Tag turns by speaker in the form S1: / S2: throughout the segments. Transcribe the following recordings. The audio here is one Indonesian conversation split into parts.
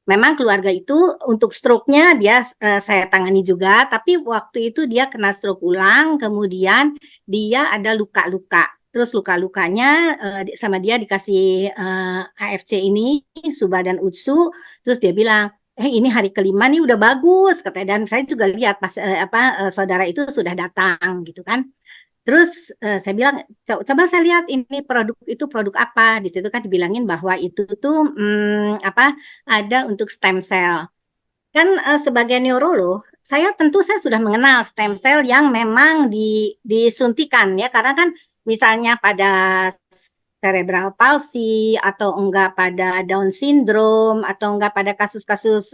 S1: memang keluarga itu untuk stroke-nya dia saya tangani juga, tapi waktu itu dia kena stroke ulang, kemudian dia ada luka-luka. Terus luka-lukanya sama dia dikasih AFC ini, Suba dan Utsu, terus dia bilang, ini hari kelima nih udah bagus katanya, dan saya juga lihat pas saudara itu sudah datang gitu kan. Terus saya bilang, coba saya lihat ini produk itu produk apa. Di situ kan dibilangin bahwa itu tuh ada untuk stem cell. Kan sebagai neurolog, saya sudah mengenal stem cell yang memang disuntikan ya, karena kan misalnya pada cerebral palsy atau enggak pada Down syndrome atau enggak pada kasus-kasus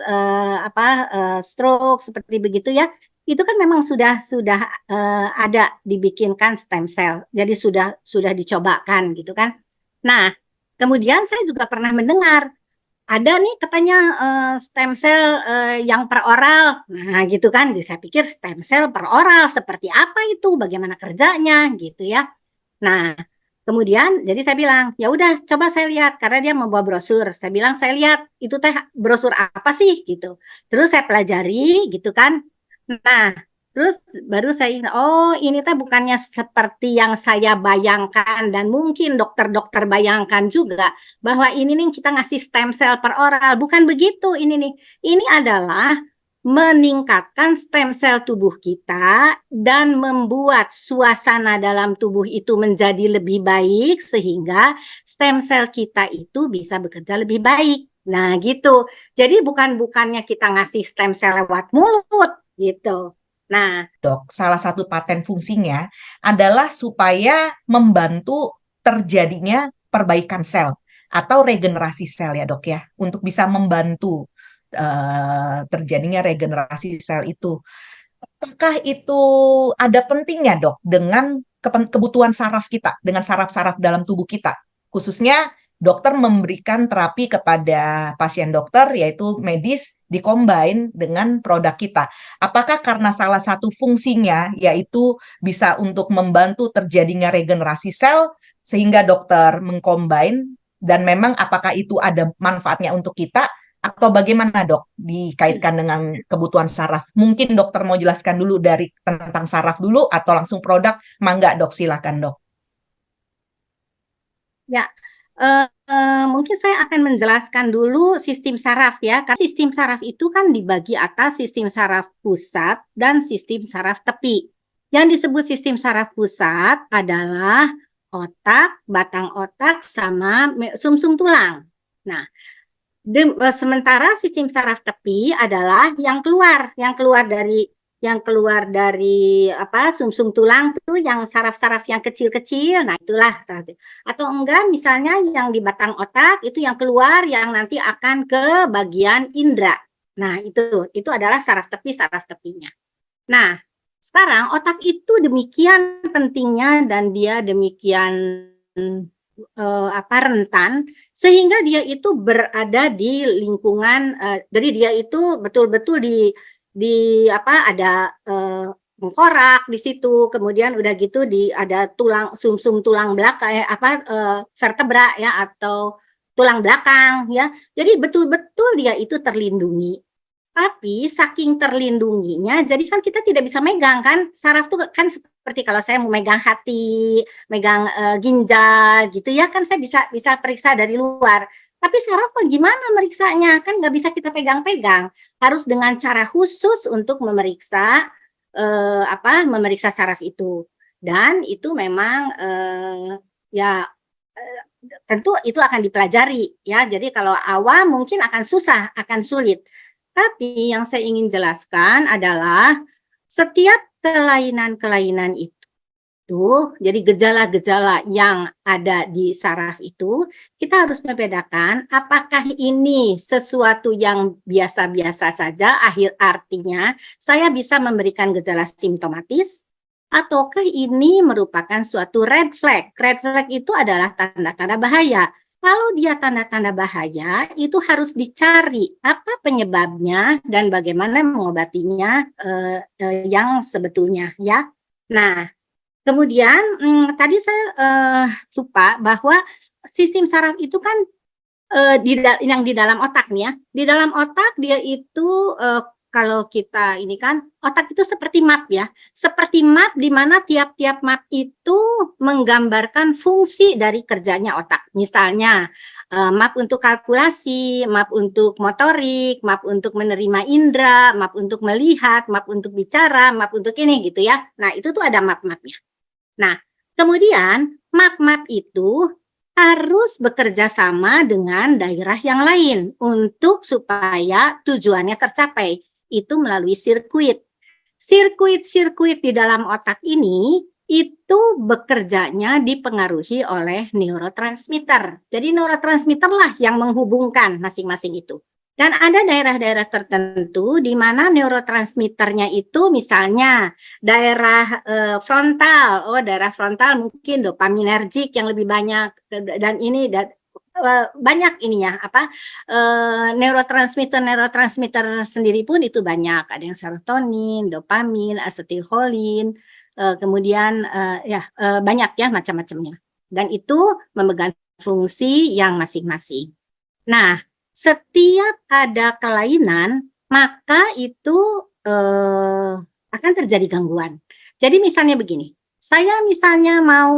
S1: stroke seperti begitu ya, itu kan memang sudah ada dibikinkan stem cell, jadi sudah dicobakan gitu kan. Nah, kemudian saya juga pernah mendengar ada nih katanya stem cell yang per oral, nah gitu kan. Jadi saya pikir stem cell per oral seperti apa itu, bagaimana kerjanya gitu ya. Nah, kemudian jadi saya bilang, ya udah coba saya lihat karena dia membawa brosur. Saya bilang saya lihat itu teh brosur apa sih gitu. Terus saya pelajari gitu kan. Nah, terus baru saya ingat, oh ini teh bukannya seperti yang saya bayangkan dan mungkin dokter-dokter bayangkan juga bahwa ini nih kita ngasih stem cell per oral. Bukan begitu ini nih. Ini adalah meningkatkan stem cell tubuh kita dan membuat suasana dalam tubuh itu menjadi lebih baik sehingga stem cell kita itu bisa bekerja lebih baik. Nah, gitu. Jadi bukannya kita ngasih stem cell lewat mulut gitu. Nah,
S2: Dok, salah satu paten fungsinya adalah supaya membantu terjadinya perbaikan sel atau regenerasi sel ya dok ya, untuk bisa membantu terjadinya regenerasi sel itu. Apakah itu ada pentingnya dok dengan kebutuhan saraf kita, dengan saraf-saraf dalam tubuh kita? Khususnya dokter memberikan terapi kepada pasien dokter, yaitu medis, dikombin dengan produk kita. Apakah karena salah satu fungsinya, yaitu bisa untuk membantu terjadinya regenerasi sel, sehingga dokter mengkombin, dan memang apakah itu ada manfaatnya untuk kita, atau bagaimana dok dikaitkan dengan kebutuhan saraf? Mungkin dokter mau jelaskan dulu dari tentang saraf dulu atau langsung produk? Mangga dok, silakan dok.
S1: ya, mungkin saya akan menjelaskan dulu sistem saraf ya. Karena sistem saraf itu kan dibagi atas sistem saraf pusat dan sistem saraf tepi. Yang disebut sistem saraf pusat adalah otak, batang otak, sama sumsum tulang. Nah, sementara sistem saraf tepi adalah yang keluar dari sumsum tulang tuh, yang saraf-saraf yang kecil-kecil. Nah, itulah saraf. Atau enggak misalnya yang di batang otak itu yang keluar yang nanti akan ke bagian indera. Nah, itu adalah saraf tepi, saraf tepinya. Nah, sekarang otak itu demikian pentingnya dan dia demikian rentan sehingga dia itu berada di lingkungan, jadi dia itu betul-betul ada tengkorak di situ, kemudian udah gitu ada tulang sumsum tulang belakang vertebra ya, atau tulang belakang ya. Jadi betul-betul dia itu terlindungi. Tapi saking terlindunginya, jadi kan kita tidak bisa megang kan, saraf tuh kan seperti kalau saya mau megang hati, megang ginjal gitu ya, kan saya bisa periksa dari luar. Tapi saraf gimana meriksanya? Kan nggak bisa kita pegang-pegang. Harus dengan cara khusus untuk memeriksa saraf itu. Dan itu memang tentu itu akan dipelajari ya. Jadi kalau awam mungkin akan susah, akan sulit. Tapi yang saya ingin jelaskan adalah setiap kelainan-kelainan itu, jadi gejala-gejala yang ada di saraf itu, kita harus membedakan apakah ini sesuatu yang biasa-biasa saja, artinya saya bisa memberikan gejala simptomatis, ataukah ini merupakan suatu red flag. Red flag itu adalah tanda-tanda bahaya. Kalau dia tanda-tanda bahaya, itu harus dicari apa penyebabnya dan bagaimana mengobatinya yang sebetulnya ya. Nah, kemudian tadi saya lupa bahwa sistem saraf itu kan yang di dalam otak nih ya. Di dalam otak dia itu kalau kita ini kan otak itu seperti map ya. Seperti map di mana tiap-tiap map itu menggambarkan fungsi dari kerjanya otak. Misalnya map untuk kalkulasi, map untuk motorik, map untuk menerima indera, map untuk melihat, map untuk bicara, map untuk ini gitu ya. Nah, itu tuh ada map-mapnya. Nah, kemudian map-map itu harus bekerja sama dengan daerah yang lain untuk supaya tujuannya tercapai. Itu melalui sirkuit. Sirkuit-sirkuit di dalam otak ini itu bekerjanya dipengaruhi oleh neurotransmitter. Jadi neurotransmitter lah yang menghubungkan masing-masing itu. Dan ada daerah-daerah tertentu di mana neurotransmitternya itu misalnya daerah frontal. Oh, daerah frontal mungkin dopaminergik yang lebih banyak dan ini banyak ininya neurotransmitter sendiri pun itu banyak. Ada yang serotonin, dopamin, asetilholin, kemudian banyak ya macam-macamnya. Dan itu memegang fungsi yang masing-masing. Nah, setiap ada kelainan, maka itu akan terjadi gangguan. Jadi misalnya begini, saya misalnya mau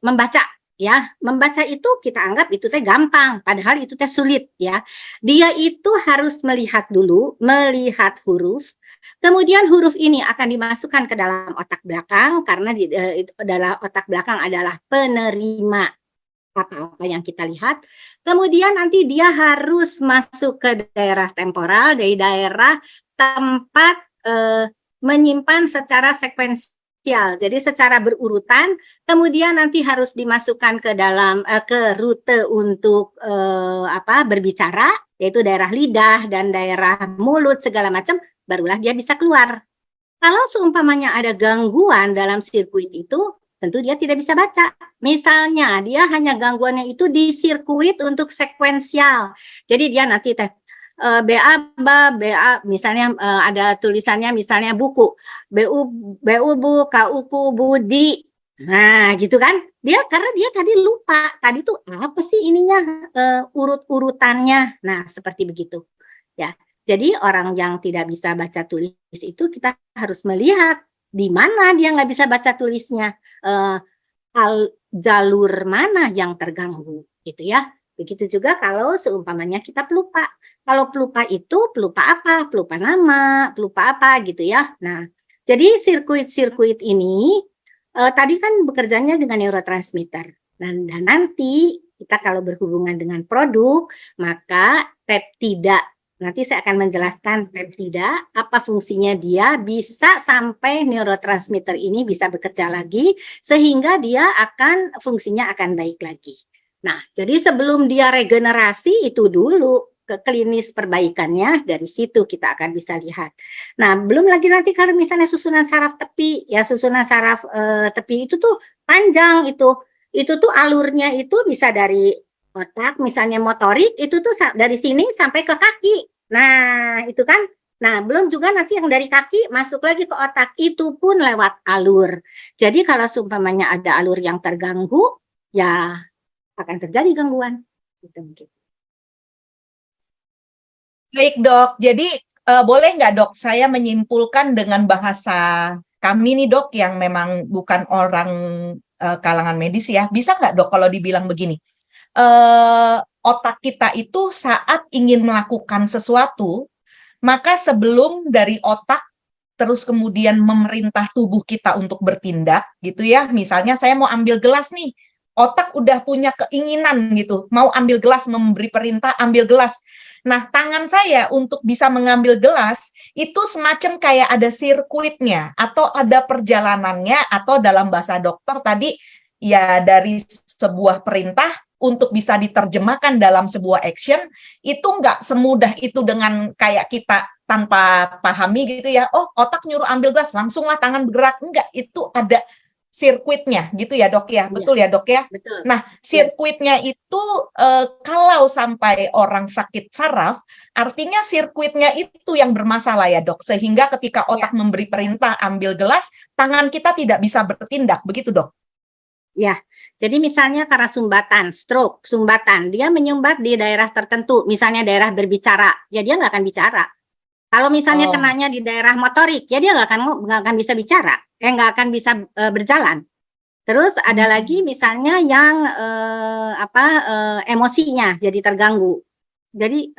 S1: membaca ya, membaca itu kita anggap itu teh gampang, padahal itu teh sulit ya. Dia itu harus melihat dulu, melihat huruf, kemudian huruf ini akan dimasukkan ke dalam otak belakang karena dalam otak belakang adalah penerima apa-apa yang kita lihat. Kemudian nanti dia harus masuk ke daerah temporal, dari daerah tempat menyimpan secara sekuensial. Jadi secara berurutan, kemudian nanti harus dimasukkan ke dalam ke rute untuk berbicara, yaitu daerah lidah dan daerah mulut segala macam, barulah dia bisa keluar. Kalau seumpamanya ada gangguan dalam sirkuit itu, tentu dia tidak bisa baca. Misalnya, dia hanya gangguannya itu di sirkuit untuk sekuensial. Jadi dia nanti BA, misalnya ada tulisannya misalnya buku. BU, bu, KU, ku, budi. Nah, gitu kan. Karena dia tadi lupa. Tadi tuh apa sih ininya, urut-urutannya. Nah, seperti begitu. Ya. Jadi orang yang tidak bisa baca tulis itu kita harus melihat di mana dia nggak bisa baca tulisnya, jalur mana yang terganggu, gitu ya. Begitu juga kalau seumpamanya kita pelupa. Kalau pelupa itu pelupa apa? Pelupa nama, pelupa apa gitu ya. Nah, jadi sirkuit-sirkuit ini tadi kan bekerjanya dengan neurotransmitter. Dan nanti kita kalau berhubungan dengan produk, maka peptida. Nanti saya akan menjelaskan peptida, apa fungsinya dia, bisa sampai neurotransmitter ini bisa bekerja lagi, sehingga dia fungsinya akan baik lagi. Nah, jadi sebelum dia regenerasi, itu dulu ke klinis perbaikannya, dari situ kita akan bisa lihat. Nah, belum lagi nanti kalau misalnya susunan saraf tepi, ya susunan saraf tepi itu tuh panjang itu tuh alurnya itu bisa dari otak, misalnya motorik, itu tuh dari sini sampai ke kaki. Nah, itu kan. Nah, belum juga nanti yang dari kaki masuk lagi ke otak, itu pun lewat alur. Jadi kalau seumpamanya ada alur yang terganggu, ya akan terjadi gangguan. Gitu mungkin.
S2: Baik dok, jadi boleh nggak dok saya menyimpulkan dengan bahasa kami nih dok yang memang bukan orang kalangan medis ya, bisa nggak dok kalau dibilang begini, otak kita itu saat ingin melakukan sesuatu, maka sebelum dari otak terus kemudian memerintah tubuh kita untuk bertindak gitu ya, misalnya saya mau ambil gelas nih, otak udah punya keinginan gitu, mau ambil gelas, memberi perintah ambil gelas. Nah, tangan saya untuk bisa mengambil gelas itu semacam kayak ada sirkuitnya atau ada perjalanannya, atau dalam bahasa dokter tadi ya dari sebuah perintah untuk bisa diterjemahkan dalam sebuah action, itu nggak semudah itu dengan kayak kita tanpa pahami gitu ya, oh otak nyuruh ambil gelas, langsunglah tangan bergerak. Enggak, itu ada sirkuitnya gitu ya dok ya, betul ya dok ya?
S1: Betul.
S2: Nah, sirkuitnya itu kalau sampai orang sakit saraf, artinya sirkuitnya itu yang bermasalah ya dok, sehingga ketika otak memberi perintah ambil gelas, tangan kita tidak bisa bertindak, begitu dok?
S1: Ya, jadi misalnya karena sumbatan, stroke, sumbatan, dia menyumbat di daerah tertentu, misalnya daerah berbicara, ya dia nggak akan bicara. Kalau misalnya
S2: Oh,
S1: kenanya di daerah motorik, ya dia nggak akan bisa bicara, nggak akan bisa berjalan. Terus ada lagi
S2: hmm,
S1: misalnya yang emosinya jadi terganggu. Jadi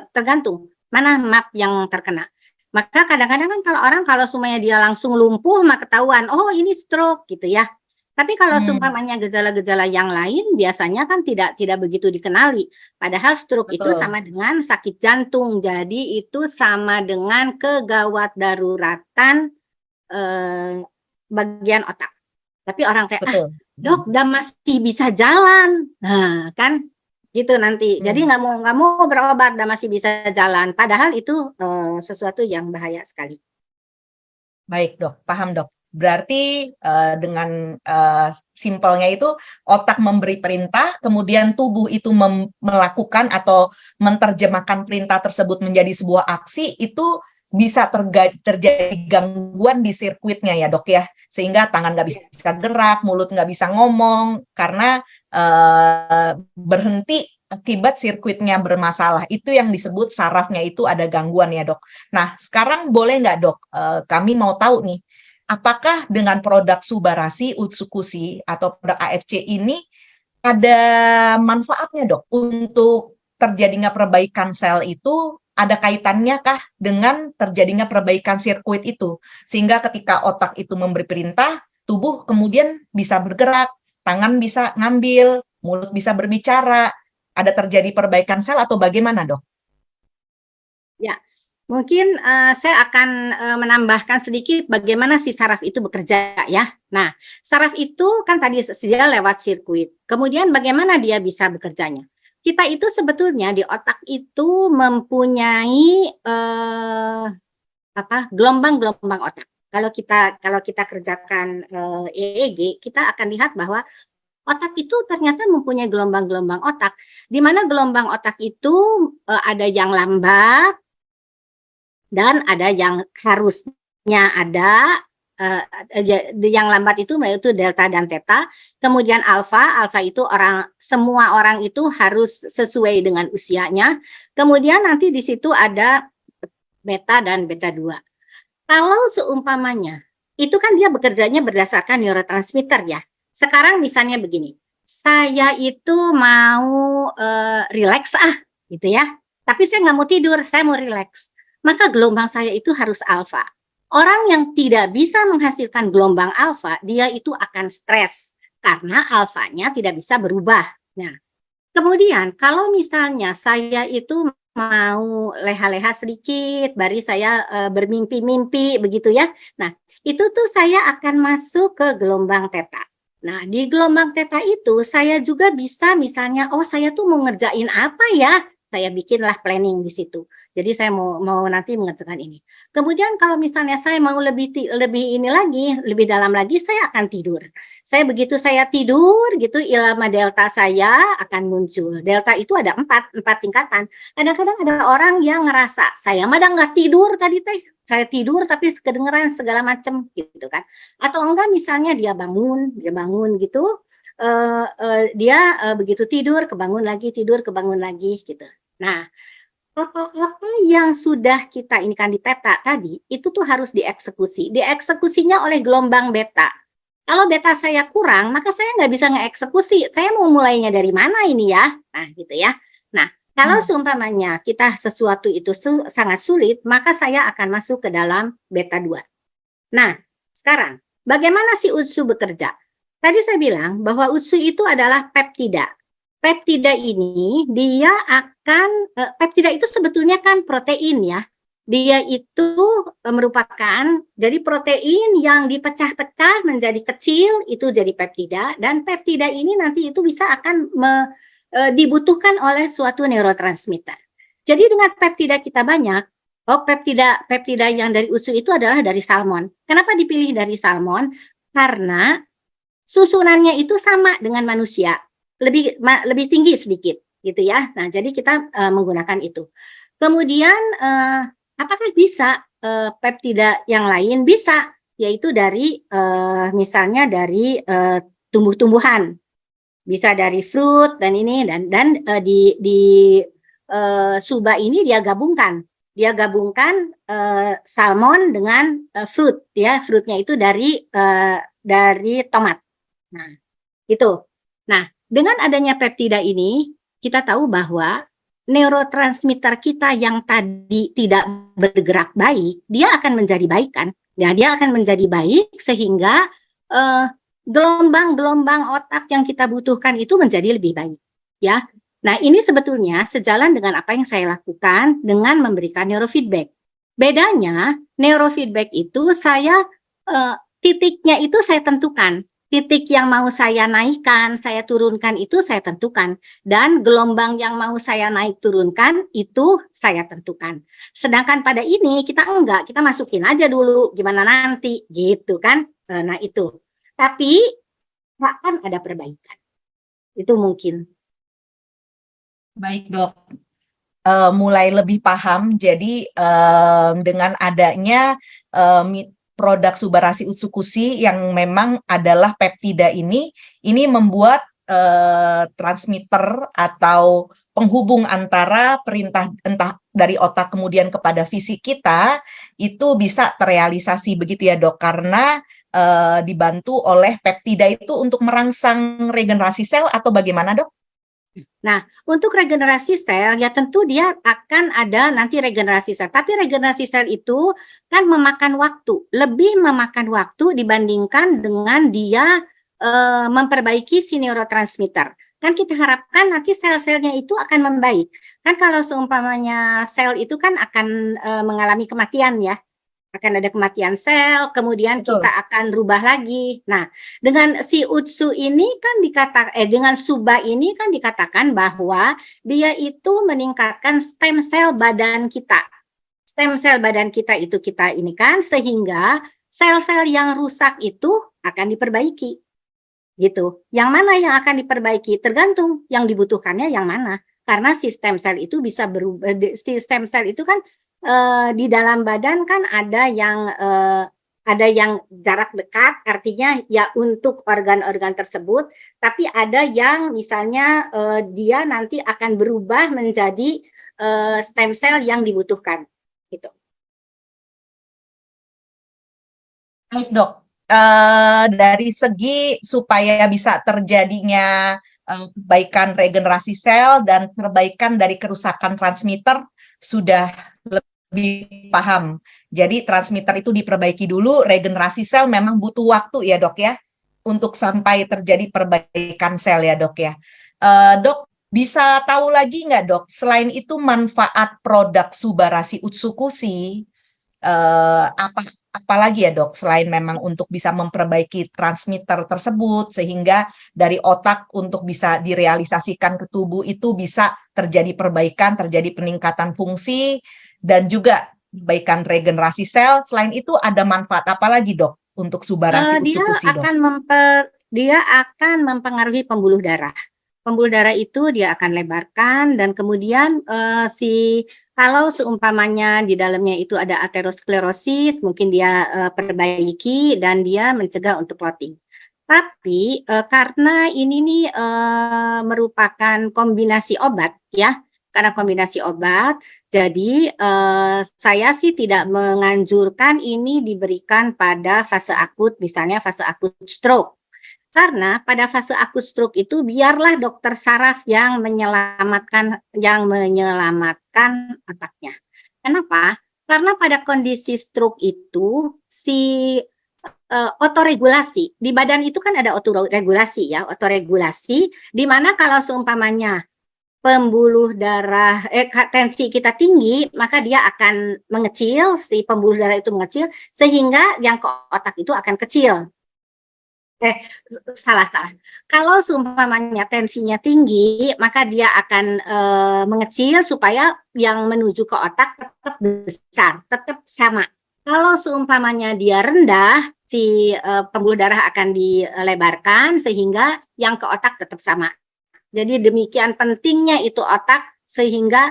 S1: tergantung mana map yang terkena. Maka kadang-kadang kan kalau semuanya dia langsung lumpuh, maka ketahuan, oh ini stroke gitu ya. Tapi kalau
S2: hmm,
S1: seumpamanya gejala-gejala yang lain biasanya kan tidak begitu dikenali. Padahal stroke itu
S2: betul,
S1: sama dengan sakit jantung. Jadi itu sama dengan kegawat daruratan bagian otak. Tapi orang kayak, ah
S2: betul.
S1: dok,
S2: Hmm,
S1: udah masih bisa jalan. Nah, kan gitu nanti. Jadi
S2: hmm.
S1: nggak mau berobat, udah masih bisa jalan. Padahal itu sesuatu yang bahaya sekali.
S2: Baik, Dok. Paham, Dok. Berarti dengan simpelnya itu otak memberi perintah, kemudian tubuh itu melakukan atau menerjemahkan perintah tersebut menjadi sebuah aksi, itu bisa terjadi gangguan di sirkuitnya ya, Dok ya. Sehingga tangan nggak bisa gerak, mulut nggak bisa ngomong karena berhenti akibat sirkuitnya bermasalah. Itu yang disebut sarafnya itu ada gangguan ya, Dok. Nah, sekarang boleh nggak, Dok? Kami mau tahu nih, apakah dengan produk Subarasi, Utsukushi, atau produk AFC ini ada manfaatnya, Dok, untuk terjadinya perbaikan sel itu ada kaitannya kah dengan terjadinya perbaikan sirkuit itu? Sehingga ketika otak itu memberi perintah, tubuh kemudian bisa bergerak, tangan bisa ngambil, mulut bisa berbicara. Ada terjadi perbaikan sel atau bagaimana, Dok?
S1: Ya, mungkin saya akan menambahkan sedikit bagaimana si saraf itu bekerja ya. Nah, saraf itu kan tadi dia lewat sirkuit. Kemudian bagaimana dia bisa bekerjanya? Kita itu sebetulnya di otak itu mempunyai gelombang-gelombang otak. Kalau kita kerjakan EEG, kita akan lihat bahwa otak itu ternyata mempunyai gelombang-gelombang otak, di mana gelombang otak itu ada yang lambat dan ada yang harusnya ada. Yang lambat itu yaitu delta dan theta, kemudian alfa. Alfa itu semua orang itu harus sesuai dengan usianya. Kemudian nanti di situ ada beta dan beta 2. Kalau seumpamanya, itu kan dia bekerjanya berdasarkan neurotransmitter ya. Sekarang misalnya begini, saya itu mau relax gitu ya. Tapi saya nggak mau tidur, saya mau relax. Maka gelombang saya itu harus alfa. Orang yang tidak bisa menghasilkan gelombang alfa, dia itu akan stres karena alfanya tidak bisa berubah. Nah, kemudian kalau misalnya saya itu mau leha-leha sedikit, bari saya bermimpi-mimpi begitu ya. Nah, itu tuh saya akan masuk ke gelombang theta. Nah, di gelombang theta itu saya juga bisa misalnya, oh saya tuh mau ngerjain apa ya? Saya bikinlah planning di situ. Jadi saya mau nanti mengerjakan ini. Kemudian kalau misalnya saya mau lebih ini lagi, lebih dalam lagi, saya akan tidur. Begitu saya tidur gitu, irama delta saya akan muncul. Delta itu ada empat tingkatan. Kadang-kadang ada orang yang ngerasa saya mah nggak tidur tadi teh, saya tidur tapi kedengeran segala macam gitu kan. Atau enggak misalnya dia bangun gitu, dia begitu tidur kebangun lagi gitu. Nah, apa yang sudah kita ini kan di peta tadi itu tuh harus dieksekusi. Dieksekusinya oleh gelombang beta. Kalau beta saya kurang, maka saya nggak bisa ngeeksekusi. Saya mau mulainya dari mana ini ya? Nah, gitu ya. Nah, kalau
S2: Hmm.
S1: seumpamanya kita sesuatu itu sangat sulit, maka saya akan masuk ke dalam beta 2. Nah, sekarang bagaimana si UTSU bekerja? Tadi saya bilang bahwa UTSU itu adalah peptida. Peptida ini dia akan peptida itu sebetulnya kan protein ya. Dia itu merupakan jadi protein yang dipecah-pecah menjadi kecil itu jadi peptida dan peptida ini nanti itu bisa akan dibutuhkan oleh suatu neurotransmitter. Jadi dengan peptida kita banyak, oh peptida yang dari usus itu adalah dari salmon. Kenapa dipilih dari salmon? Karena susunannya itu sama dengan manusia, lebih tinggi sedikit gitu ya. Nah, jadi kita menggunakan itu. Kemudian apakah bisa peptida yang lain? Bisa, yaitu dari misalnya dari tumbuh-tumbuhan, bisa dari fruit dan ini di Suba ini dia gabungkan salmon dengan fruit ya, fruitnya itu dari tomat. Nah, itu. Nah, dengan adanya peptida ini kita tahu bahwa neurotransmitter kita yang tadi tidak bergerak baik, dia akan menjadi baik kan? Ya, dia akan menjadi baik sehingga gelombang-gelombang otak yang kita butuhkan itu menjadi lebih baik, ya. Nah, ini sebetulnya sejalan dengan apa yang saya lakukan dengan memberikan neurofeedback. Bedanya, neurofeedback itu titiknya itu saya tentukan. Titik yang mau saya naikkan, saya turunkan itu saya tentukan. Dan gelombang yang mau saya naik turunkan itu saya tentukan. Sedangkan pada ini kita enggak, kita masukin aja dulu gimana nanti gitu kan. Nah itu. Tapi akan ada perbaikan. Itu mungkin.
S2: Baik, Dok. Mulai lebih paham. Jadi dengan adanya produk Subarasi Utsukushi yang memang adalah peptida ini membuat transmitter atau penghubung antara perintah entah dari otak kemudian kepada fisik kita itu bisa terrealisasi begitu ya, Dok, karena dibantu oleh peptida itu untuk merangsang regenerasi sel atau bagaimana, Dok?
S1: Nah, untuk regenerasi sel, ya tentu dia akan ada nanti regenerasi sel. Tapi regenerasi sel itu kan memakan waktu, lebih memakan waktu dibandingkan dengan dia memperbaiki si neurotransmitter. Kan kita harapkan nanti sel-selnya itu akan membaik. Kan kalau seumpamanya sel itu kan akan mengalami kematian ya. Akan ada kematian sel, kemudian
S2: Betul.
S1: kita akan rubah lagi. Nah, dengan si Utsu ini kan dengan Suba ini kan dikatakan bahwa dia itu meningkatkan stem sel badan kita. Stem sel badan kita itu kita ini kan sehingga sel-sel yang rusak itu akan diperbaiki. Gitu. Yang mana yang akan diperbaiki tergantung yang dibutuhkannya yang mana. Karena sistem sel itu bisa berubah, sistem sel itu kan di dalam badan kan ada yang jarak dekat, artinya ya untuk organ-organ tersebut, tapi ada yang misalnya dia nanti akan berubah menjadi stem sel yang dibutuhkan, gitu.
S2: Baik, Dok. Dari segi supaya bisa terjadinya perbaikan regenerasi sel dan perbaikan dari kerusakan transmitter sudah lebih paham. Jadi transmitter itu diperbaiki dulu, regenerasi sel memang butuh waktu ya, Dok ya, untuk sampai terjadi perbaikan sel ya, Dok ya. Dok, bisa tahu lagi nggak, Dok, selain itu manfaat produk Subarasi Utsukushi apalagi ya, Dok, selain memang untuk bisa memperbaiki transmitter tersebut sehingga dari otak untuk bisa direalisasikan ke tubuh itu bisa terjadi perbaikan, terjadi peningkatan fungsi dan juga perbaikan regenerasi sel. Selain itu ada manfaat apa lagi, Dok, untuk Subarasi Utsukushi, Dok?
S1: Dia akan mempengaruhi pembuluh darah. Pembuluh darah itu dia akan lebarkan dan kemudian kalau seumpamanya di dalamnya itu ada aterosklerosis, mungkin dia perbaiki dan dia mencegah untuk clotting. Tapi karena ini nih merupakan kombinasi obat ya, karena kombinasi obat, jadi saya sih tidak menganjurkan ini diberikan pada fase akut, misalnya fase akut stroke. Karena pada fase akut stroke itu biarlah dokter saraf yang menyelamatkan otaknya. Kenapa? Karena pada kondisi stroke itu si otoregulasi di badan itu kan ada otoregulasi ya, otoregulasi di mana kalau seumpamanya pembuluh darah tensi kita tinggi, maka dia akan mengecil, si pembuluh darah itu mengecil sehingga yang ke otak itu akan kecil. Salah. Kalau seumpamanya tensinya tinggi, maka dia akan mengecil supaya yang menuju ke otak tetap besar, tetap sama. Kalau seumpamanya dia rendah, si pembuluh darah akan dilebarkan sehingga yang ke otak tetap sama. Jadi demikian pentingnya itu otak sehingga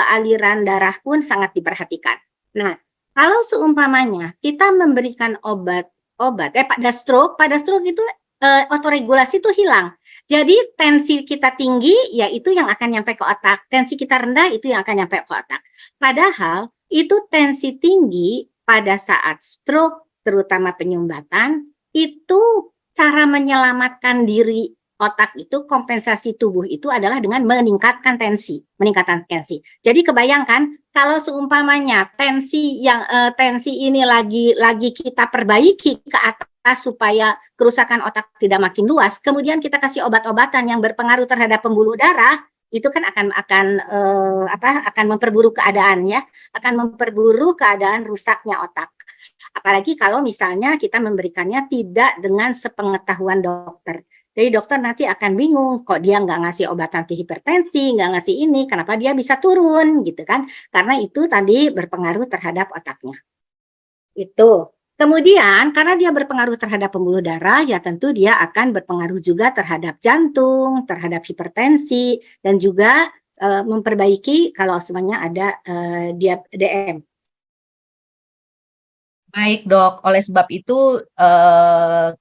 S1: aliran darah pun sangat diperhatikan. Nah, kalau seumpamanya kita memberikan obat pada stroke itu otoregulasi itu hilang. Jadi tensi kita tinggi, ya itu yang akan nyampe ke otak. Tensi kita rendah, itu yang akan nyampe ke otak. Padahal itu tensi tinggi pada saat stroke, terutama penyumbatan, itu cara menyelamatkan diri otak itu, kompensasi tubuh itu adalah dengan meningkatkan tensi. Jadi kebayangkan kalau seumpamanya tensi ini lagi kita perbaiki ke atas supaya kerusakan otak tidak makin luas, kemudian kita kasih obat-obatan yang berpengaruh terhadap pembuluh darah, itu kan akan memperburuk keadaan ya, akan memperburuk keadaan rusaknya otak. Apalagi kalau misalnya kita memberikannya tidak dengan sepengetahuan dokter. Jadi dokter nanti akan bingung, kok dia nggak ngasih obat anti hipertensi, nggak ngasih ini, kenapa dia bisa turun gitu kan? Karena itu tadi berpengaruh terhadap otaknya. Itu. Kemudian karena dia berpengaruh terhadap pembuluh darah, ya tentu dia akan berpengaruh juga terhadap jantung, terhadap hipertensi, dan juga memperbaiki kalau semuanya ada DM.
S2: Baik dok, oleh sebab itu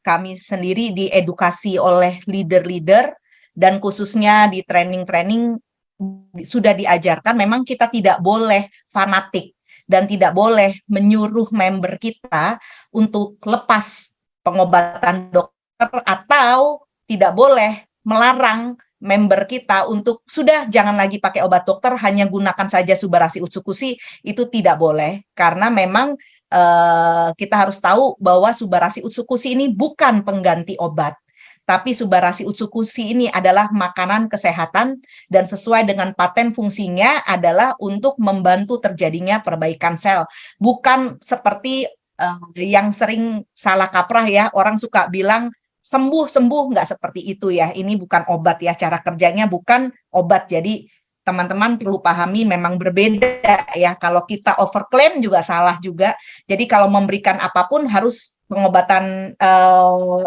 S2: kami sendiri diedukasi oleh leader-leader dan khususnya di training-training sudah diajarkan memang kita tidak boleh fanatik dan tidak boleh menyuruh member kita untuk lepas pengobatan dokter atau tidak boleh melarang member kita untuk sudah jangan lagi pakai obat dokter, hanya gunakan saja Subarashi Utsukushi, itu tidak boleh karena memang kita harus tahu bahwa Subarashi Utsukushi ini bukan pengganti obat, tapi Subarashi Utsukushi ini adalah makanan kesehatan dan sesuai dengan paten fungsinya adalah untuk membantu terjadinya perbaikan sel. Bukan seperti yang sering salah kaprah ya, orang suka bilang sembuh nggak seperti itu ya. Ini bukan obat ya, cara kerjanya bukan obat. Jadi teman-teman perlu pahami memang berbeda ya. Kalau kita overclaim juga salah juga. Jadi kalau memberikan apapun harus pengobatan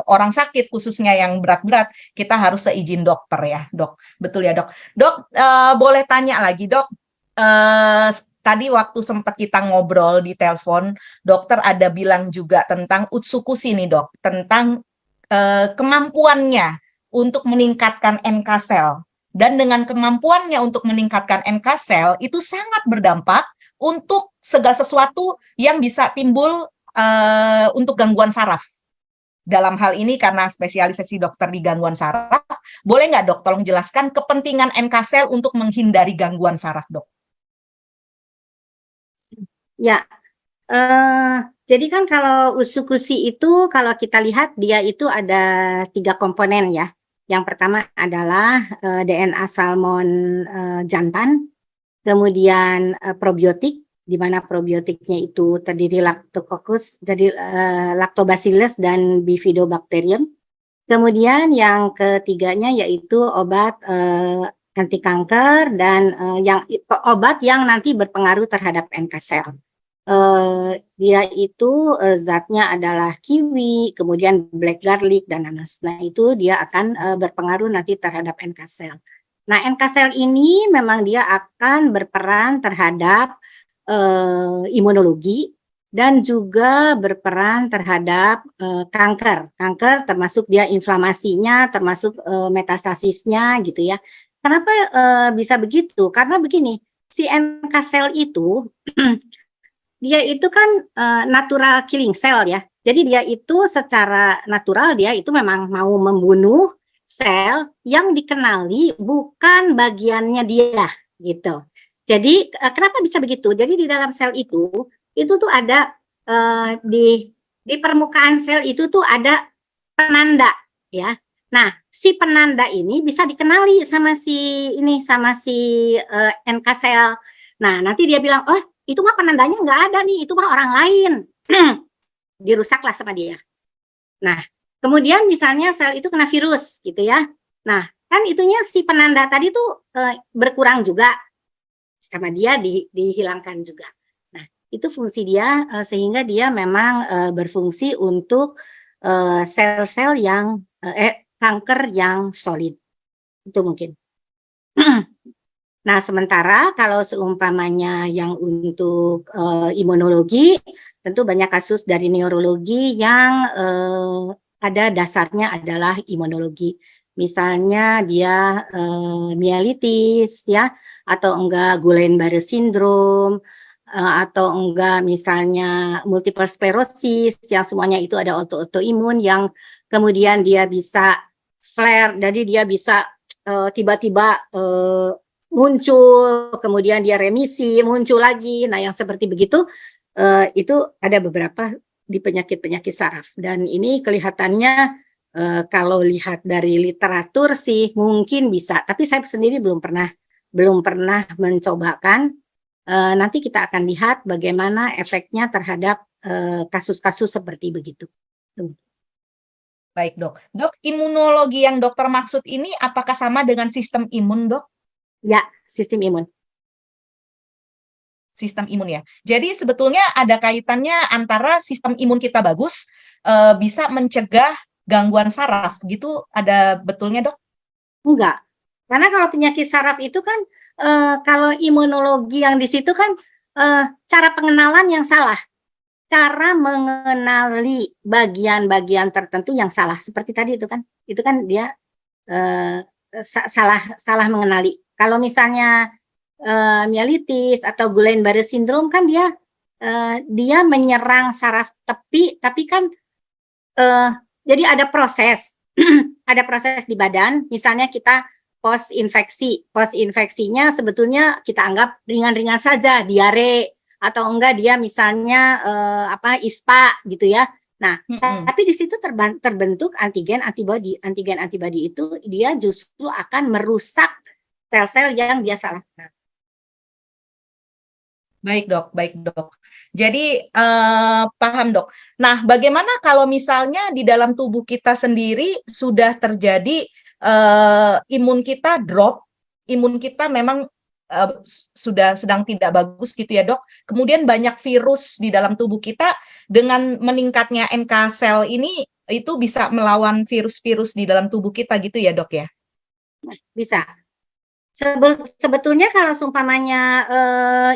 S2: orang sakit khususnya yang berat-berat, kita harus seizin dokter ya, dok. Betul ya dok. Dok, boleh tanya lagi dok. Tadi waktu sempat kita ngobrol di telepon, dokter ada bilang juga tentang Utsukushi nih dok, tentang kemampuannya untuk meningkatkan NK sel. Dan dengan kemampuannya untuk meningkatkan NK sel itu sangat berdampak untuk segala sesuatu yang bisa timbul untuk gangguan saraf. Dalam hal ini karena spesialisasi dokter di gangguan saraf, boleh nggak dok tolong jelaskan kepentingan NK sel untuk menghindari gangguan saraf dok?
S1: Ya, jadi kan kalau Utsukushi itu kalau kita lihat dia itu ada 3 komponen ya. Yang pertama adalah DNA salmon jantan, kemudian probiotik, di mana probiotiknya itu terdiri Lactococcus, jadi Lactobacillus dan Bifidobacterium. Kemudian yang ketiganya yaitu obat anti kanker dan obat yang nanti berpengaruh terhadap NK sel. Dia itu zatnya adalah kiwi, kemudian black garlic dan nanas. Nah itu dia akan berpengaruh nanti terhadap NK sel. Nah NK sel ini memang dia akan berperan terhadap imunologi dan juga berperan terhadap kanker. Kanker termasuk dia inflamasinya, termasuk metastasisnya gitu ya. Kenapa bisa begitu? Karena begini, si NK sel itu dia itu kan natural killing cell ya. Jadi dia itu secara natural dia itu memang mau membunuh sel yang dikenali bukan bagiannya dia gitu. Jadi kenapa bisa begitu? Jadi di dalam sel itu tuh ada di permukaan sel itu tuh ada penanda ya. Nah, si penanda ini bisa dikenali sama si NK sel. Nah, nanti dia bilang, "Oh, itu mah penandanya nggak ada nih, itu mah orang lain." Dirusaklah sama dia. Nah, kemudian misalnya sel itu kena virus gitu ya. Nah, kan itunya si penanda tadi tuh berkurang juga sama dia dihilangkan juga. Nah, itu fungsi dia sehingga dia memang berfungsi untuk sel-sel yang kanker yang solid. Itu mungkin. Nah, sementara kalau seumpamanya yang untuk imunologi, tentu banyak kasus dari neurologi yang ada dasarnya adalah imunologi. Misalnya dia mielitis ya, atau enggak Guillain-Barré syndrome, atau enggak misalnya multiple sclerosis, yang semuanya itu ada autoimun yang kemudian dia bisa flare, jadi dia bisa tiba-tiba muncul, kemudian dia remisi, muncul lagi. Nah, yang seperti begitu itu ada beberapa di penyakit-penyakit saraf. Dan ini kelihatannya kalau lihat dari literatur sih mungkin bisa, tapi saya sendiri belum pernah mencobakan. Nanti kita akan lihat bagaimana efeknya terhadap kasus-kasus seperti begitu.
S2: Baik, Dok. Dok, imunologi yang dokter maksud ini apakah sama dengan sistem imun, Dok?
S1: Ya, sistem imun.
S2: Sistem imun ya. Jadi sebetulnya ada kaitannya antara sistem imun kita bagus, bisa mencegah gangguan saraf, gitu ada betulnya, Dok?
S1: Enggak. Karena kalau penyakit saraf itu kan kalau imunologi yang di situ kan cara pengenalan yang salah. Cara mengenali bagian-bagian tertentu yang salah. Seperti tadi itu kan dia salah mengenali. Kalau misalnya mielitis atau Guillain-Barré syndrome kan dia menyerang saraf tepi, tapi kan jadi ada proses, ada proses di badan. Misalnya kita post infeksinya sebetulnya kita anggap ringan-ringan saja, diare atau enggak dia misalnya ISPA gitu ya. Nah, tapi di situ terbentuk antigen antibodi itu dia justru akan merusak sel-sel yang dia salah.
S2: Baik, Dok. Baik, Dok. Jadi paham, Dok. Nah, bagaimana kalau misalnya di dalam tubuh kita sendiri sudah terjadi imun kita drop, imun kita memang sudah sedang tidak bagus gitu ya, Dok. Kemudian banyak virus di dalam tubuh kita, dengan meningkatnya NK sel ini itu bisa melawan virus-virus di dalam tubuh kita gitu ya, Dok ya?
S1: Bisa. Sebetulnya kalau seumpamanya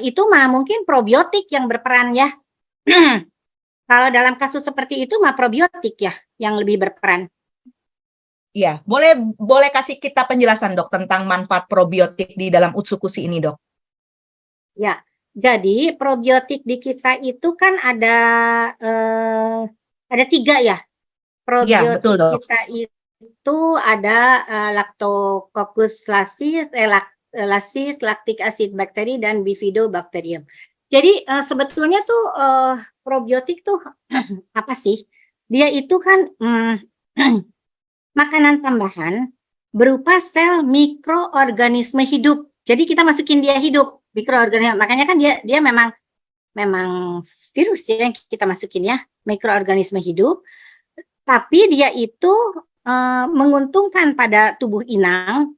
S1: itu mah mungkin probiotik yang berperan ya. Kalau dalam kasus seperti itu mah probiotik ya yang lebih berperan.
S2: Iya, boleh kasih kita penjelasan, Dok, tentang manfaat probiotik di dalam Utsukushi ini, Dok?
S1: Ya, jadi probiotik di kita itu kan ada 3 ya.
S2: Iya, betul,
S1: Probiotik
S2: Dok.
S1: kita itu ada Lactococcus lactis, lactic acid bakteri, dan bifidobacterium. Jadi sebetulnya tuh probiotik tuh apa sih? Dia itu kan makanan tambahan berupa sel mikroorganisme hidup. Jadi kita masukin dia hidup, mikroorganisme. Makanya kan dia memang virus ya yang kita masukin ya, mikroorganisme hidup. Tapi dia itu menguntungkan pada tubuh inang.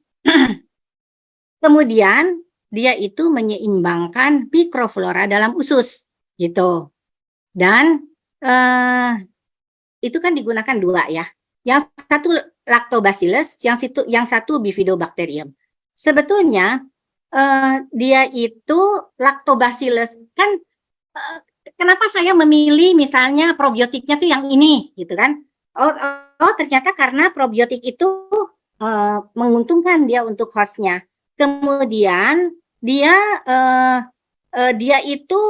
S1: Kemudian dia itu menyeimbangkan mikroflora dalam usus gitu. Dan itu kan digunakan 2 ya. Yang satu lactobacillus, yang satu bifidobacterium. Sebetulnya dia itu lactobacillus kan kenapa saya memilih misalnya probiotiknya tuh yang ini gitu kan? Oh ternyata karena probiotik itu menguntungkan dia untuk hostnya. Kemudian dia itu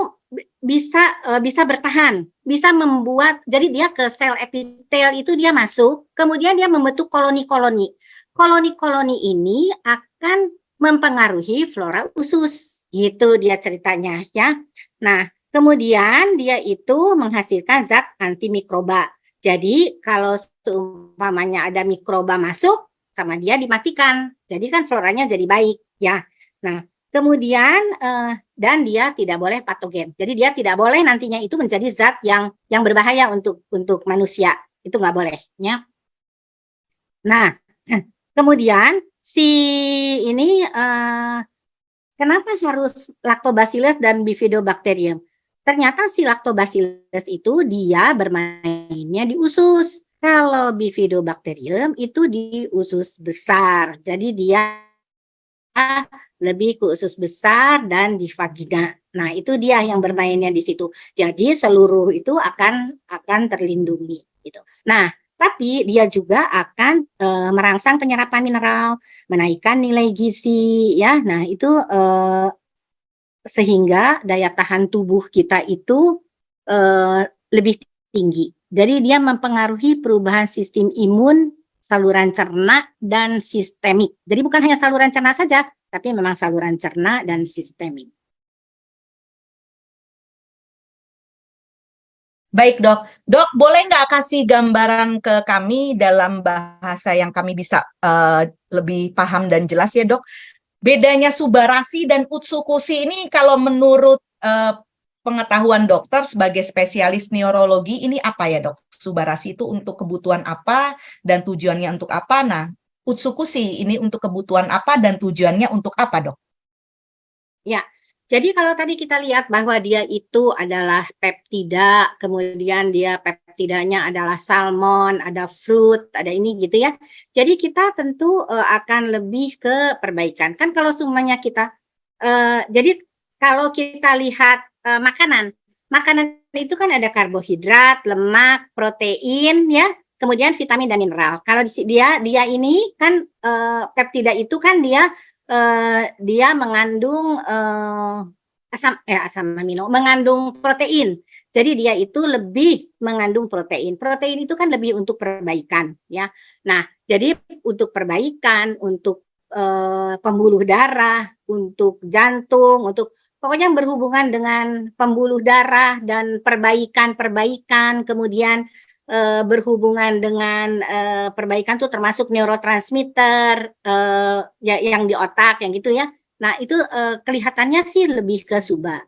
S1: bisa bertahan, bisa membuat, jadi dia ke sel epitel itu dia masuk, kemudian dia membentuk koloni-koloni. Koloni-koloni ini akan mempengaruhi flora usus, gitu dia ceritanya ya. Nah, kemudian dia itu menghasilkan zat antimikroba. Jadi kalau seumpamanya ada mikroba masuk, sama dia dimatikan. Jadi kan floranya jadi baik ya. Nah, kemudian dan dia tidak boleh patogen. Jadi dia tidak boleh nantinya itu menjadi zat yang berbahaya untuk manusia. Itu nggak boleh ya. Nah, kemudian si ini kenapa harus lactobacillus dan bifidobacterium? Ternyata si lactobacillus itu dia bermainnya di usus. Kalau bifidobacterium itu di usus besar. Jadi dia lebih ke usus besar dan di vagina. Nah, itu dia yang bermainnya di situ. Jadi seluruh itu akan terlindungi gitu. Nah, Tapi dia juga akan merangsang penyerapan mineral, menaikkan nilai gizi, ya. Nah, itu sehingga daya tahan tubuh kita itu lebih tinggi. Jadi dia mempengaruhi perubahan sistem imun, saluran cerna, dan sistemik. Jadi bukan hanya saluran cerna saja, tapi memang saluran cerna dan sistemik.
S2: Baik dok, dok boleh nggak kasih gambaran ke kami dalam bahasa yang kami bisa lebih paham dan jelas ya dok? Bedanya subarasi dan utsukusi ini kalau menurut pengetahuan dokter sebagai spesialis neurologi ini apa ya dok? Subarasi itu untuk kebutuhan apa dan tujuannya untuk apa? Nah, utsukusi ini untuk kebutuhan apa dan tujuannya untuk apa dok?
S1: Ya, jadi kalau tadi kita lihat bahwa dia itu adalah peptida, kemudian dia peptidanya adalah salmon, ada fruit, ada ini gitu ya. Jadi kita tentu akan lebih ke perbaikan. Kan kalau semuanya kita, jadi kalau kita lihat makanan, makanan itu kan ada karbohidrat, lemak, protein ya, kemudian vitamin dan mineral. Kalau dia ini kan peptida itu kan dia mengandung asam amino, mengandung protein. Jadi dia itu lebih mengandung protein. Protein itu kan lebih untuk perbaikan, ya. Nah, jadi untuk perbaikan, untuk pembuluh darah, untuk jantung, untuk pokoknya yang berhubungan dengan pembuluh darah dan perbaikan, kemudian berhubungan dengan perbaikan tuh termasuk neurotransmitter ya, yang di otak yang gitu ya. Nah, itu kelihatannya sih lebih ke suba.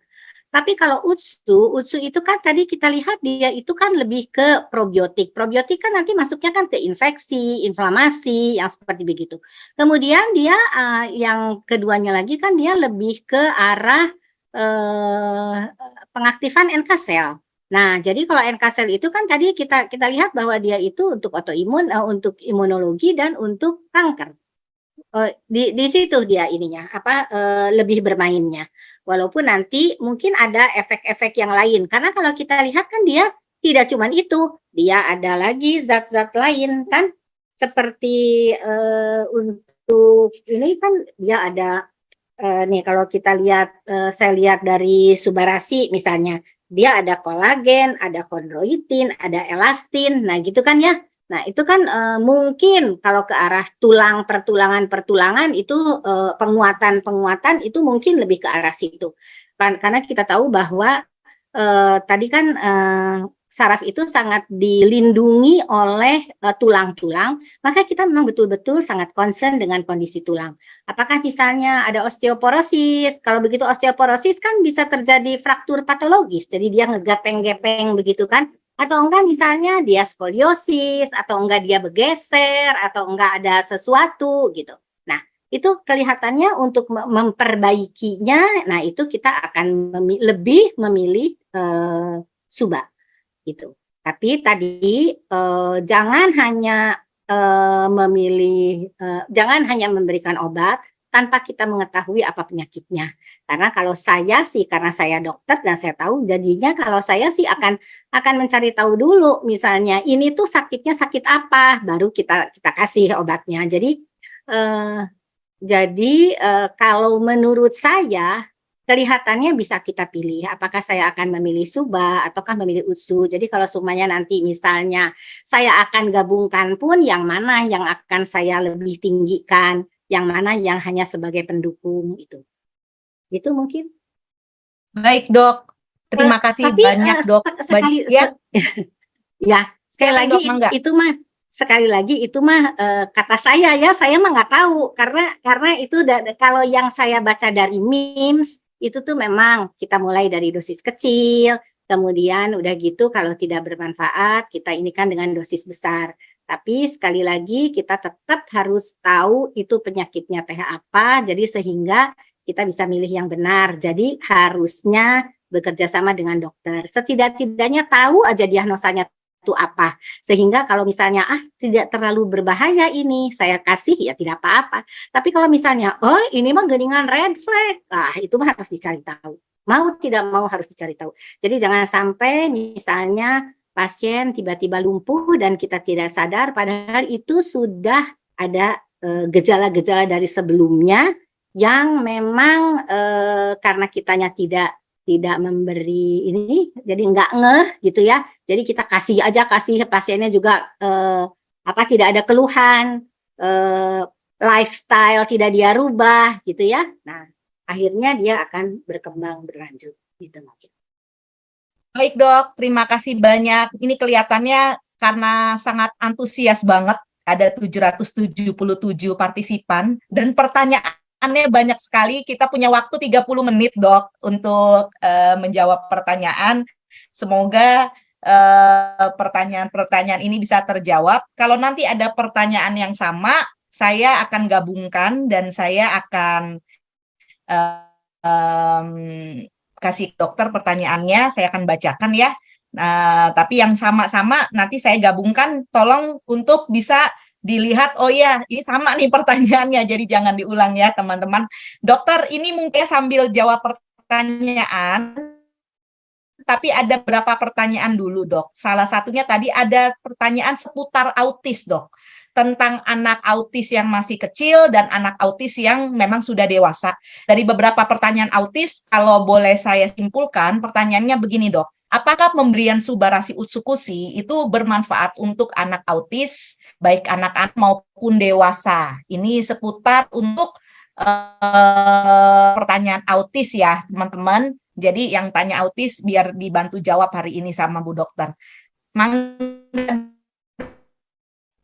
S1: Tapi kalau utsu itu kan tadi kita lihat dia itu kan lebih ke probiotik. Probiotik kan nanti masuknya kan ke infeksi, inflamasi, yang seperti begitu. Kemudian dia yang keduanya lagi kan dia lebih ke arah pengaktifan NK sel. Nah, jadi kalau NK sel itu kan tadi kita lihat bahwa dia itu untuk autoimun, untuk imunologi dan untuk kanker. Di situ dia ininya lebih bermainnya. Walaupun nanti mungkin ada efek-efek yang lain. Karena kalau kita lihat kan dia tidak cuma itu, dia ada lagi zat-zat lain kan, seperti untuk ini kan dia ada nih kalau kita lihat, saya lihat dari subarasi misalnya, dia ada kolagen, ada kondroitin, ada elastin, nah gitu kan ya. Nah itu kan mungkin kalau ke arah tulang, pertulangan itu penguatan itu mungkin lebih ke arah situ. Karena kita tahu bahwa tadi kan saraf itu sangat dilindungi oleh tulang-tulang, maka kita memang betul-betul sangat concern dengan kondisi tulang. Apakah misalnya ada osteoporosis? Kalau begitu osteoporosis kan bisa terjadi fraktur patologis, jadi dia ngegapeng-gepeng begitu kan? Atau enggak misalnya dia skoliosis, atau enggak dia bergeser, atau enggak ada sesuatu gitu. Nah, itu kelihatannya untuk memperbaikinya, nah itu kita akan lebih memilih suba gitu. Tapi tadi jangan hanya jangan hanya memberikan obat tanpa kita mengetahui apa penyakitnya. Karena kalau saya sih, karena saya dokter dan saya tahu, jadinya kalau saya sih akan mencari tahu dulu, misalnya ini tuh sakitnya sakit apa, baru kita kasih obatnya. Jadi kalau menurut saya kelihatannya bisa kita pilih apakah saya akan memilih suba ataukah memilih utsu. Jadi kalau semuanya nanti misalnya saya akan gabungkan pun yang mana yang akan saya lebih tinggikan, yang mana yang hanya sebagai pendukung itu. Itu mungkin.
S2: Baik dok, terima kasih
S1: Tapi
S2: banyak dok.
S1: sekali
S2: Ya,
S1: ya sekali
S2: silakan,
S1: lagi
S2: dok,
S1: itu mah sekali lagi itu mah kata saya ya, saya mah nggak tahu karena itu kalau yang saya baca dari memes itu tuh memang kita mulai dari dosis kecil, kemudian udah gitu kalau tidak bermanfaat kita ini kan dengan dosis besar. Tapi sekali lagi kita tetap harus tahu itu penyakitnya teh apa, jadi sehingga kita bisa milih yang benar. Jadi harusnya bekerja sama dengan dokter. Setidak-tidaknya tahu aja diagnosanya itu apa. Sehingga kalau misalnya tidak terlalu berbahaya ini, saya kasih ya tidak apa-apa. Tapi kalau misalnya ini mah geningan red flag, itu mah harus dicari tahu. Mau tidak mau harus dicari tahu. Jadi jangan sampai misalnya pasien tiba-tiba lumpuh dan kita tidak sadar, padahal itu sudah ada gejala-gejala dari sebelumnya yang memang karena kitanya tidak memberi ini, jadi nggak ngeh gitu ya. Jadi kita kasih pasiennya juga tidak ada keluhan, lifestyle tidak dia rubah gitu ya. Nah, akhirnya dia akan berkembang berlanjut gitu mungkin.
S2: Baik dok, terima kasih banyak. Ini kelihatannya karena sangat antusias banget, ada 777 partisipan, dan pertanyaannya banyak sekali. Kita punya waktu 30 menit dok untuk menjawab pertanyaan. Semoga pertanyaan-pertanyaan ini bisa terjawab. Kalau nanti ada pertanyaan yang sama, saya akan gabungkan dan saya akan kasih dokter pertanyaannya, saya akan bacakan ya. Tapi yang sama-sama nanti saya gabungkan, tolong untuk bisa dilihat, oh ya ini sama nih pertanyaannya, jadi jangan diulang ya teman-teman. Dokter, ini mungkin sambil jawab pertanyaan, tapi ada beberapa pertanyaan dulu dok. Salah satunya tadi ada pertanyaan seputar autis dok, tentang anak autis yang masih kecil dan anak autis yang memang sudah dewasa. Dari beberapa pertanyaan autis, kalau boleh saya simpulkan, pertanyaannya begini dok, apakah pemberian Subarasi Utsukushi itu bermanfaat untuk anak autis, baik anak-anak maupun dewasa? Ini seputar untuk pertanyaan autis ya teman-teman. Jadi yang tanya autis biar dibantu jawab hari ini sama Bu Dokter.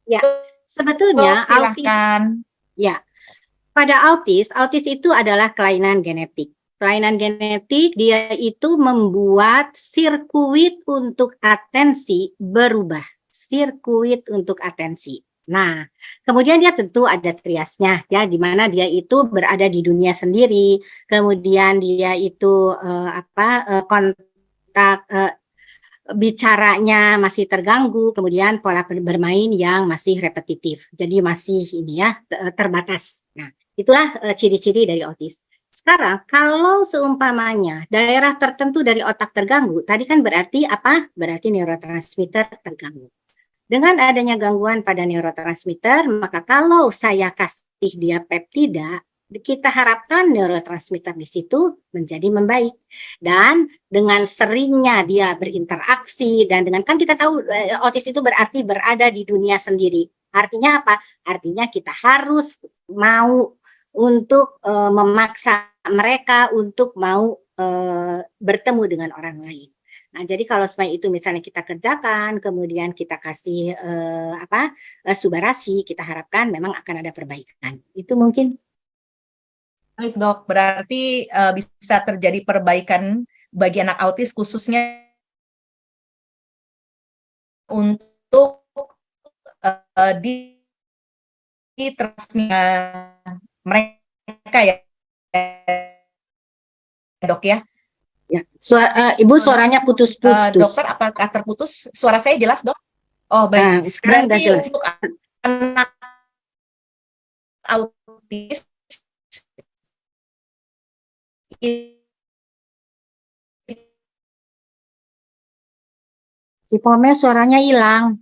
S1: Ya, sebetulnya
S2: silahkan.
S1: Ya, pada autis itu adalah kelainan genetik. Kelainan genetik dia itu membuat sirkuit untuk atensi berubah. Sirkuit untuk atensi. Nah, kemudian dia tentu ada triasnya ya, di mana dia itu berada di dunia sendiri, kemudian dia itu kontak bicaranya masih terganggu, kemudian pola bermain yang masih repetitif, jadi masih ini ya terbatas. Nah, itulah ciri-ciri dari autis. Sekarang kalau seumpamanya daerah tertentu dari otak terganggu, tadi kan berarti apa? Berarti neurotransmitter terganggu. Dengan adanya gangguan pada neurotransmitter, maka kalau saya kasih dia peptida, kita harapkan neurotransmitter di situ menjadi membaik. Dan dengan seringnya dia berinteraksi, dan dengan kan kita tahu autis itu berarti berada di dunia sendiri. Artinya apa? Artinya kita harus mau untuk memaksa mereka untuk mau bertemu dengan orang lain. Nah, jadi kalau semua itu misalnya kita kerjakan, kemudian kita kasih Subarasi, kita harapkan memang akan ada perbaikan. Itu mungkin.
S2: Baik dok, berarti bisa terjadi perbaikan bagi anak autis khususnya untuk di transmisi mereka ya dok ya.
S1: Ya, Ibu suaranya putus-putus.
S2: Dokter, apakah terputus? Suara saya jelas, dok? Oh, baik.
S1: Nah, sekarang
S2: berarti
S1: jelas.
S2: Untuk anak autis
S1: Si Pome suaranya hilang.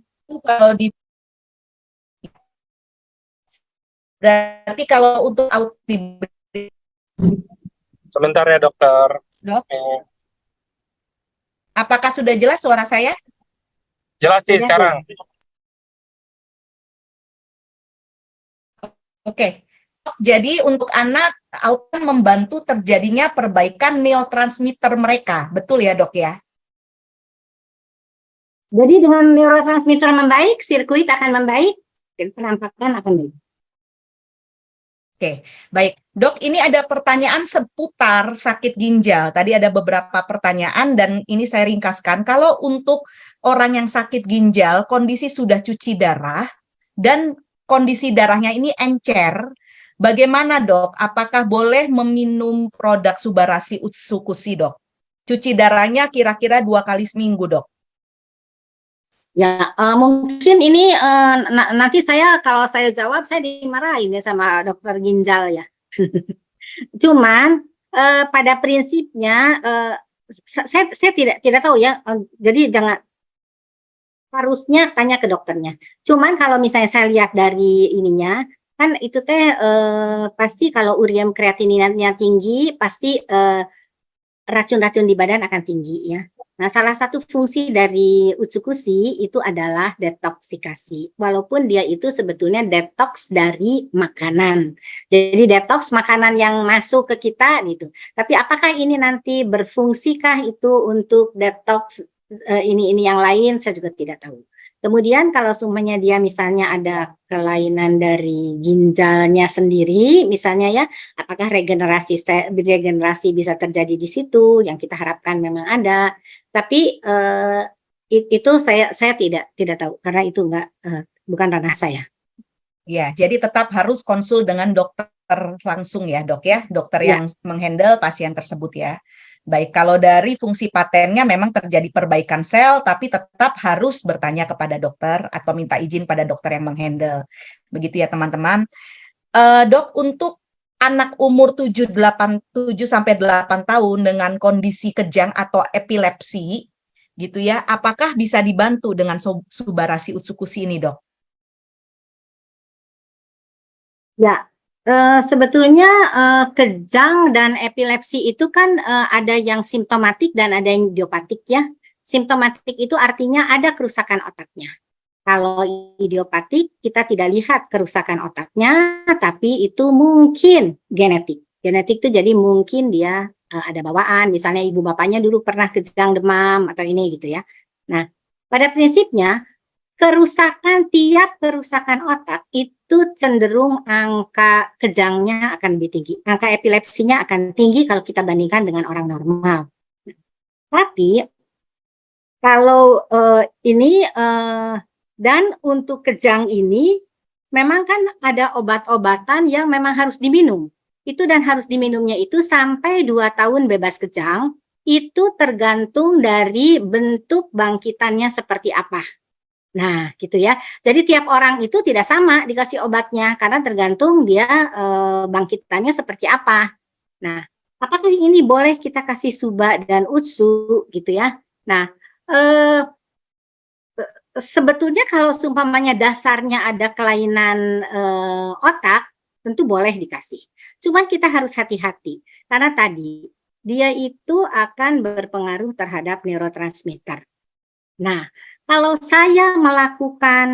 S2: Berarti kalau untuk autis.
S3: Sebentar ya dokter.
S2: Dok, apakah sudah jelas suara saya?
S3: Jelas sih sekarang.
S2: Oke. Jadi untuk anak akan membantu terjadinya perbaikan neurotransmitter mereka, betul ya dok ya?
S1: Jadi dengan neurotransmitter membaik, sirkuit akan membaik, dan penampakan akan baik.
S2: Oke, baik. Dok, ini ada pertanyaan seputar sakit ginjal. Tadi ada beberapa pertanyaan dan ini saya ringkaskan. Kalau untuk orang yang sakit ginjal, kondisi sudah cuci darah dan kondisi darahnya ini encer, bagaimana dok? Apakah boleh meminum produk Subarasi Utsukushi dok? Cuci darahnya kira-kira 2 kali seminggu dok.
S1: Ya, mungkin ini nanti kalau saya jawab, saya dimarahin ya sama dokter ginjal ya. Cuman pada prinsipnya saya tidak tahu ya. Jadi harusnya tanya ke dokternya. Cuman kalau misalnya saya lihat dari ininya, kan itu teh pasti kalau ureum kreatininnya tinggi, pasti racun-racun di badan akan tinggi ya. Nah, salah satu fungsi dari utsukushi itu adalah detoksikasi. Walaupun dia itu sebetulnya detox dari makanan. Jadi detox makanan yang masuk ke kita gitu. Tapi apakah ini nanti berfungsikah itu untuk detox ini yang lain, saya juga tidak tahu. Kemudian kalau semuanya dia misalnya ada kelainan dari ginjalnya sendiri, misalnya ya, apakah regenerasi bisa terjadi di situ? Yang kita harapkan memang ada. Tapi itu saya tidak tahu karena itu bukan ranah saya.
S2: Ya, jadi tetap harus konsul dengan dokter langsung ya, Dok ya, dokter
S1: Ya.
S2: yang menghandle pasien tersebut ya. Baik, kalau dari fungsi patennya memang terjadi perbaikan sel, tapi tetap harus bertanya kepada dokter atau minta izin pada dokter yang menghandle. Begitu ya teman-teman. Dok, untuk anak umur 7 sampai 8 tahun dengan kondisi kejang atau epilepsi, gitu ya, apakah bisa dibantu dengan Subarashi Utsukushi ini, Dok?
S1: Ya, sebetulnya kejang dan epilepsi itu kan ada yang simptomatik dan ada yang idiopatik ya. Simptomatik itu artinya ada kerusakan otaknya. Kalau idiopatik kita tidak lihat kerusakan otaknya, tapi itu mungkin genetik. Genetik itu jadi mungkin dia ada bawaan, misalnya ibu bapaknya dulu pernah kejang demam atau ini gitu ya. Nah, pada prinsipnya tiap kerusakan otak itu cenderung angka kejangnya akan lebih tinggi. Angka epilepsinya akan tinggi kalau kita bandingkan dengan orang normal. Tapi kalau ini dan untuk kejang ini memang kan ada obat-obatan yang memang harus diminum. Itu dan harus diminumnya itu sampai 2 tahun bebas kejang. Itu tergantung dari bentuk bangkitannya seperti apa. Nah, gitu ya. Jadi tiap orang itu tidak sama dikasih obatnya karena tergantung dia bangkitannya seperti apa. Nah, apakah ini boleh kita kasih suba dan utsu gitu ya? Nah, sebetulnya kalau seumpamanya dasarnya ada kelainan otak, tentu boleh dikasih. Cuman kita harus hati-hati karena tadi dia itu akan berpengaruh terhadap neurotransmitter. Nah, kalau saya melakukan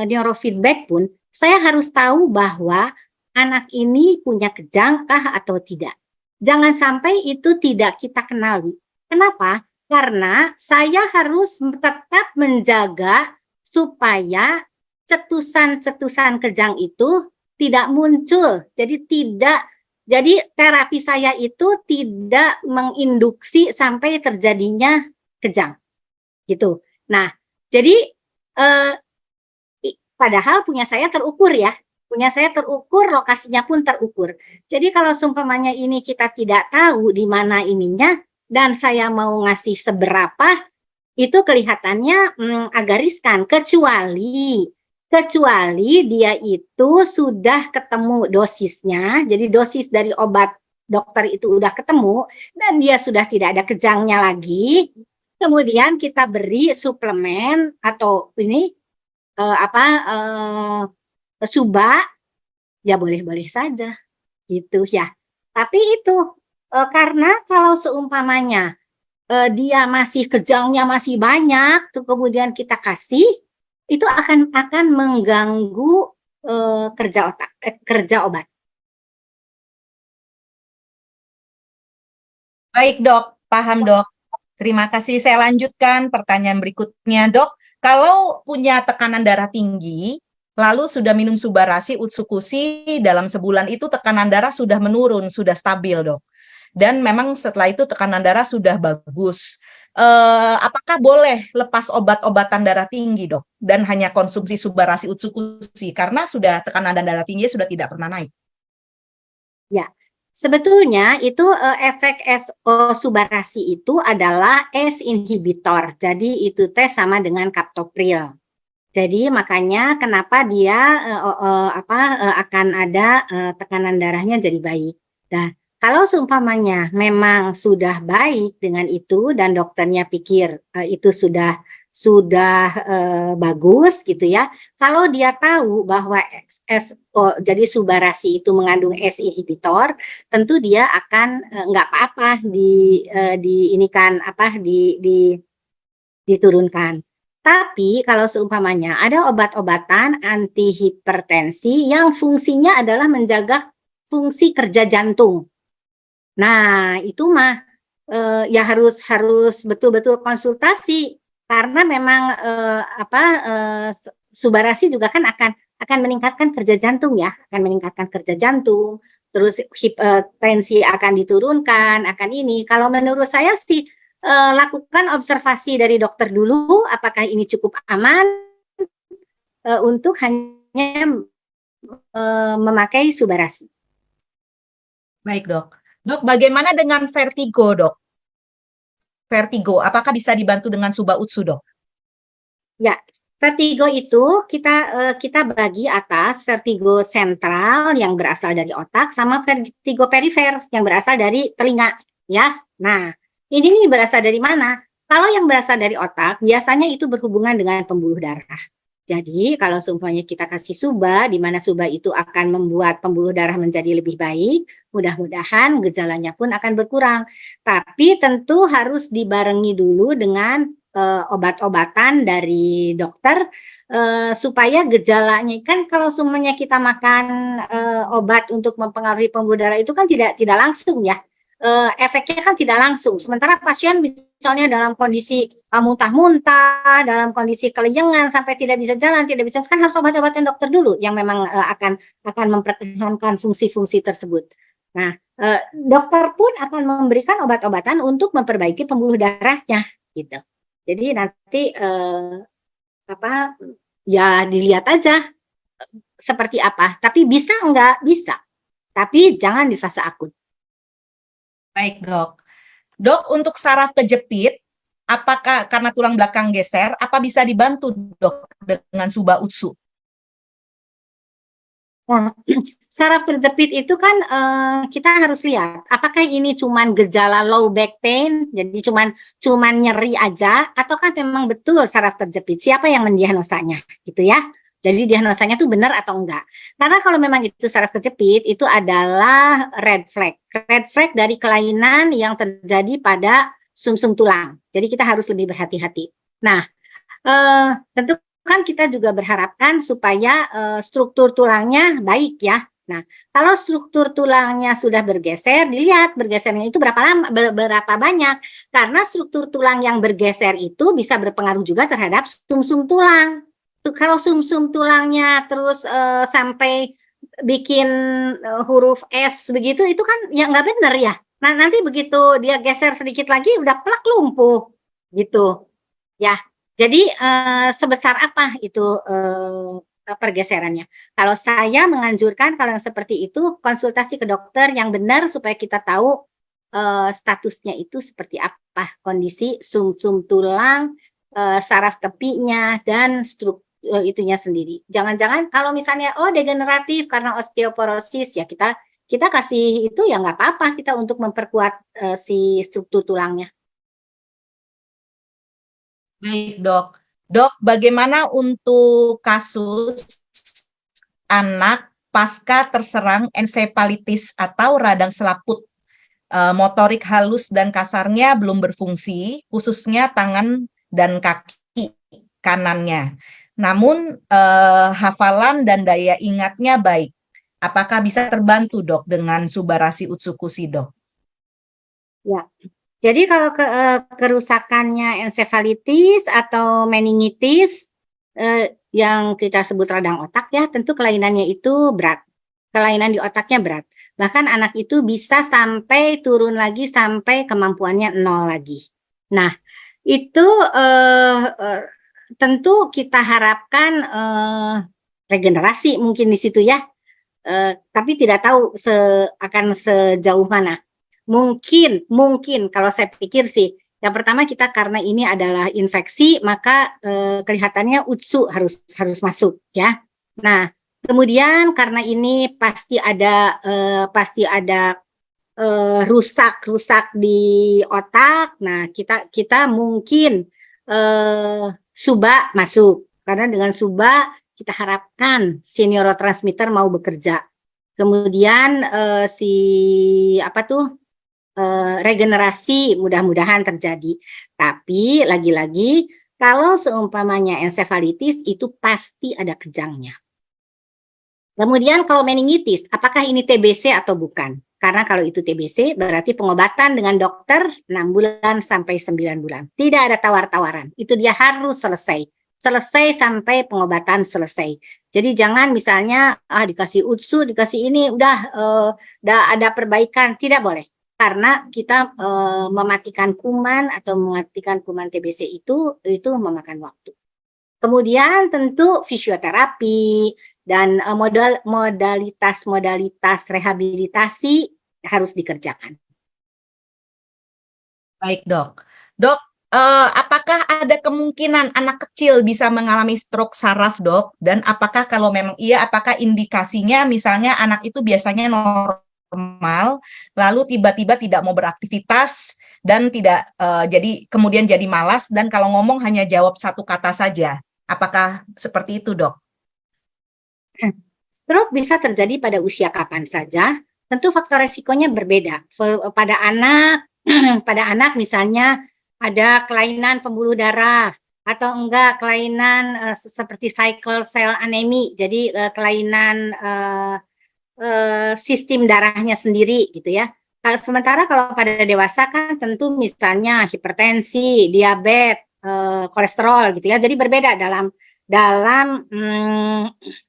S1: neurofeedback pun, saya harus tahu bahwa anak ini punya kejangkah atau tidak. Jangan sampai itu tidak kita kenali. Kenapa? Karena saya harus tetap menjaga supaya cetusan-cetusan kejang itu tidak muncul. Jadi terapi saya itu tidak menginduksi sampai terjadinya kejang. Gitu. Nah, jadi padahal punya saya terukur ya. Punya saya terukur, lokasinya pun terukur. Jadi kalau seumpamanya ini kita tidak tahu di mana ininya dan saya mau ngasih seberapa, itu kelihatannya agak riskan. Kecuali dia itu sudah ketemu dosisnya, jadi dosis dari obat dokter itu udah ketemu dan dia sudah tidak ada kejangnya lagi. Kemudian kita beri suplemen atau ini suba, ya boleh-boleh saja gitu ya. Tapi itu karena kalau seumpamanya dia masih kejangnya masih banyak, tuh kemudian kita kasih, itu akan mengganggu kerja obat.
S2: Baik, Dok. Paham, Dok. Terima kasih. Saya lanjutkan pertanyaan berikutnya, Dok. Kalau punya tekanan darah tinggi, lalu sudah minum Subarashi Utsukushi dalam sebulan itu tekanan darah sudah menurun, sudah stabil, Dok. Dan memang setelah itu tekanan darah sudah bagus. Apakah boleh lepas obat-obatan darah tinggi, Dok? Dan hanya konsumsi Subarashi Utsukushi karena sudah tekanan darah tinggi sudah tidak pernah naik.
S1: Ya. Sebetulnya itu efek Subarashi itu adalah ACE inhibitor. Jadi itu sama dengan captopril. Jadi makanya kenapa dia akan ada tekanan darahnya jadi baik. Nah, kalau seumpamanya memang sudah baik dengan itu dan dokternya pikir itu sudah bagus gitu ya. Kalau dia tahu bahwa jadi Subarasi itu mengandung S inhibitor, tentu dia akan nggak apa-apa diturunkan. Tapi kalau seumpamanya ada obat-obatan anti hipertensi yang fungsinya adalah menjaga fungsi kerja jantung. Nah, itu mah ya harus betul-betul konsultasi karena memang Subarasi juga kan akan meningkatkan kerja jantung ya, akan meningkatkan kerja jantung, terus tensi akan diturunkan, akan ini. Kalau menurut saya sih lakukan observasi dari dokter dulu, apakah ini cukup aman untuk hanya memakai Subarasi.
S2: Baik, Dok. Dok, bagaimana dengan vertigo, Dok? Vertigo, apakah bisa dibantu dengan Suba Utsu, Dok?
S1: Ya, vertigo itu kita bagi atas vertigo sentral yang berasal dari otak sama vertigo perifer yang berasal dari telinga, ya. Nah, ini berasal dari mana? Kalau yang berasal dari otak, biasanya itu berhubungan dengan pembuluh darah. Jadi, kalau seumpamanya kita kasih Suba, di mana Suba itu akan membuat pembuluh darah menjadi lebih baik, mudah-mudahan gejalanya pun akan berkurang. Tapi tentu harus dibarengi dulu dengan obat-obatan dari dokter supaya gejalanya kan kalau semuanya kita makan obat untuk mempengaruhi pembuluh darah itu kan tidak langsung ya. Efeknya kan tidak langsung. Sementara pasien misalnya dalam kondisi muntah-muntah, dalam kondisi kelejengan sampai tidak bisa jalan, tidak bisa kan harus obat-obatan dokter dulu yang memang akan mempertahankan fungsi-fungsi tersebut. Nah, dokter pun akan memberikan obat-obatan untuk memperbaiki pembuluh darahnya, gitu. Jadi nanti ya dilihat aja seperti apa. Tapi bisa enggak? Bisa. Tapi jangan di fase akut.
S2: Baik, Dok. Dok, untuk saraf kejepit, apakah karena tulang belakang geser, apa bisa dibantu, Dok, dengan Suba Utsu?
S1: Nah, saraf terjepit itu kan kita harus lihat apakah ini cuman gejala low back pain, jadi cuman nyeri aja, atau kan memang betul saraf terjepit. Siapa yang mendiagnosanya, gitu ya? Jadi diagnosanya tuh benar atau enggak? Karena kalau memang itu saraf kejepit, itu adalah red flag. Red flag dari kelainan yang terjadi pada sumsum tulang. Jadi kita harus lebih berhati-hati. Nah, tentu kan kita juga berharapkan supaya struktur tulangnya baik ya. Nah, kalau struktur tulangnya sudah bergeser, dilihat bergesernya itu berapa banyak. Karena struktur tulang yang bergeser itu bisa berpengaruh juga terhadap sumsum tulang. Kalau sumsum tulangnya terus sampai bikin huruf S begitu, itu kan ya nggak benar ya. Nah, nanti begitu dia geser sedikit lagi udah plak lumpuh gitu. Ya, jadi sebesar apa itu pergeserannya? Kalau saya menganjurkan kalau yang seperti itu konsultasi ke dokter yang benar supaya kita tahu statusnya itu seperti apa, kondisi sumsum tulang, saraf tepinya dan itunya sendiri. Jangan-jangan kalau misalnya degeneratif karena osteoporosis ya kita kasih itu ya nggak apa-apa kita untuk memperkuat si struktur tulangnya.
S2: Baik, Dok. Dok, bagaimana untuk kasus anak pasca terserang ensefalitis atau radang selaput? Motorik halus dan kasarnya belum berfungsi, khususnya tangan dan kaki kanannya. Namun hafalan dan daya ingatnya baik. Apakah bisa terbantu, Dok, dengan Subarasi Utsukushi, Dok?
S1: Ya. Jadi kalau kerusakannya ensefalitis atau meningitis yang kita sebut radang otak ya, tentu kelainannya itu berat. Kelainan di otaknya berat. Bahkan anak itu bisa sampai turun lagi sampai kemampuannya 0 lagi. Nah, itu tentu kita harapkan regenerasi mungkin di situ ya. Tapi tidak tahu akan sejauh mana. Mungkin kalau saya pikir sih, yang pertama kita karena ini adalah infeksi, maka kelihatannya utsu harus masuk ya. Nah, kemudian karena ini pasti ada rusak di otak. Nah, kita mungkin SUBA masuk. Karena dengan SUBA kita harapkan si neurotransmitter mau bekerja. Kemudian regenerasi mudah-mudahan terjadi. Tapi lagi-lagi kalau seumpamanya ensefalitis itu pasti ada kejangnya. Kemudian kalau meningitis, apakah ini TBC atau bukan? Karena kalau itu TBC berarti pengobatan dengan dokter 6 bulan sampai 9 bulan. Tidak ada tawar-tawaran. Itu dia harus selesai. Selesai sampai pengobatan selesai. Jadi jangan misalnya dikasih UTSU, dikasih ini udah ada perbaikan, tidak boleh. Karena kita mematikan kuman atau mematikan kuman TBC itu memakan waktu. Kemudian tentu fisioterapi dan modalitas rehabilitasi harus dikerjakan.
S2: Baik, Dok. Dok, apakah ada kemungkinan anak kecil bisa mengalami stroke saraf, Dok? Dan apakah kalau memang iya, apakah indikasinya misalnya anak itu biasanya normal, lalu tiba-tiba tidak mau beraktivitas dan tidak kemudian jadi malas dan kalau ngomong hanya jawab satu kata saja. Apakah seperti itu, Dok?
S1: Stroke bisa terjadi pada usia kapan saja. Tentu faktor resikonya berbeda. Pada anak misalnya ada kelainan pembuluh darah atau enggak kelainan seperti sickle cell anemia, jadi kelainan sistem darahnya sendiri gitu ya. Sementara kalau pada dewasa kan tentu misalnya hipertensi, diabetes, kolesterol gitu ya. Jadi berbeda dalam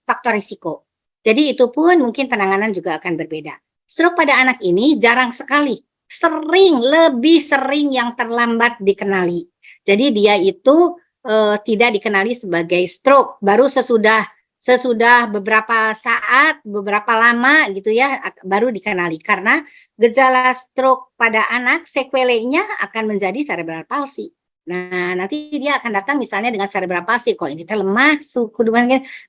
S1: faktor risiko. Jadi itu pun mungkin penanganan juga akan berbeda. Stroke pada anak ini jarang sekali, lebih sering yang terlambat dikenali. Jadi dia itu tidak dikenali sebagai stroke, baru sesudah beberapa saat, beberapa lama gitu ya, baru dikenali. Karena gejala stroke pada anak, sequelenya akan menjadi cerebral palsy. Nah, nanti dia akan datang misalnya dengan cerebral palsy, kok ini lemah,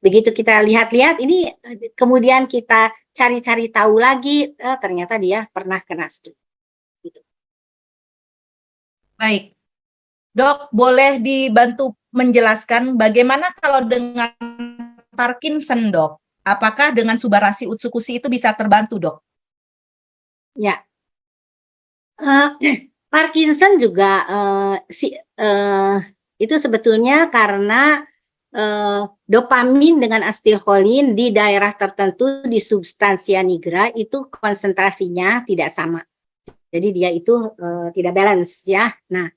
S1: begitu kita lihat-lihat, ini kemudian kita cari-cari tahu lagi, ternyata dia pernah kena stroke. Gitu.
S2: Baik. Dok, boleh dibantu menjelaskan bagaimana kalau dengan Parkinson, Dok? Apakah dengan subarasi utsukusi itu bisa terbantu, Dok?
S1: Ya. Parkinson juga itu sebetulnya karena dopamin dengan asetilkolin di daerah tertentu di substansia nigra itu konsentrasinya tidak sama. Jadi dia itu tidak balance ya. Nah,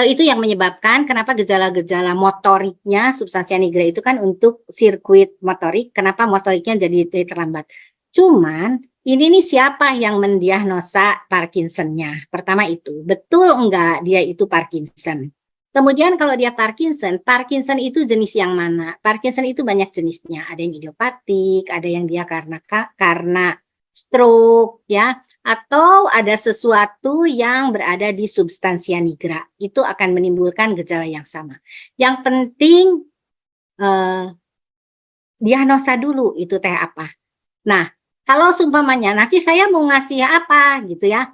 S1: itu yang menyebabkan kenapa gejala-gejala motoriknya substansia nigra itu kan untuk sirkuit motorik, kenapa motoriknya jadi terlambat. Cuman ini nih siapa yang mendiagnosa Parkinson-nya? Pertama itu, betul enggak dia itu Parkinson? Kemudian kalau dia Parkinson itu jenis yang mana? Parkinson itu banyak jenisnya. Ada yang idiopatik, ada yang dia karena stroke ya, atau ada sesuatu yang berada di substansia nigra. Itu akan menimbulkan gejala yang sama. Yang penting diagnosa dulu itu teh apa. Nah, kalau seumpamanya nanti saya mau ngasih apa gitu ya,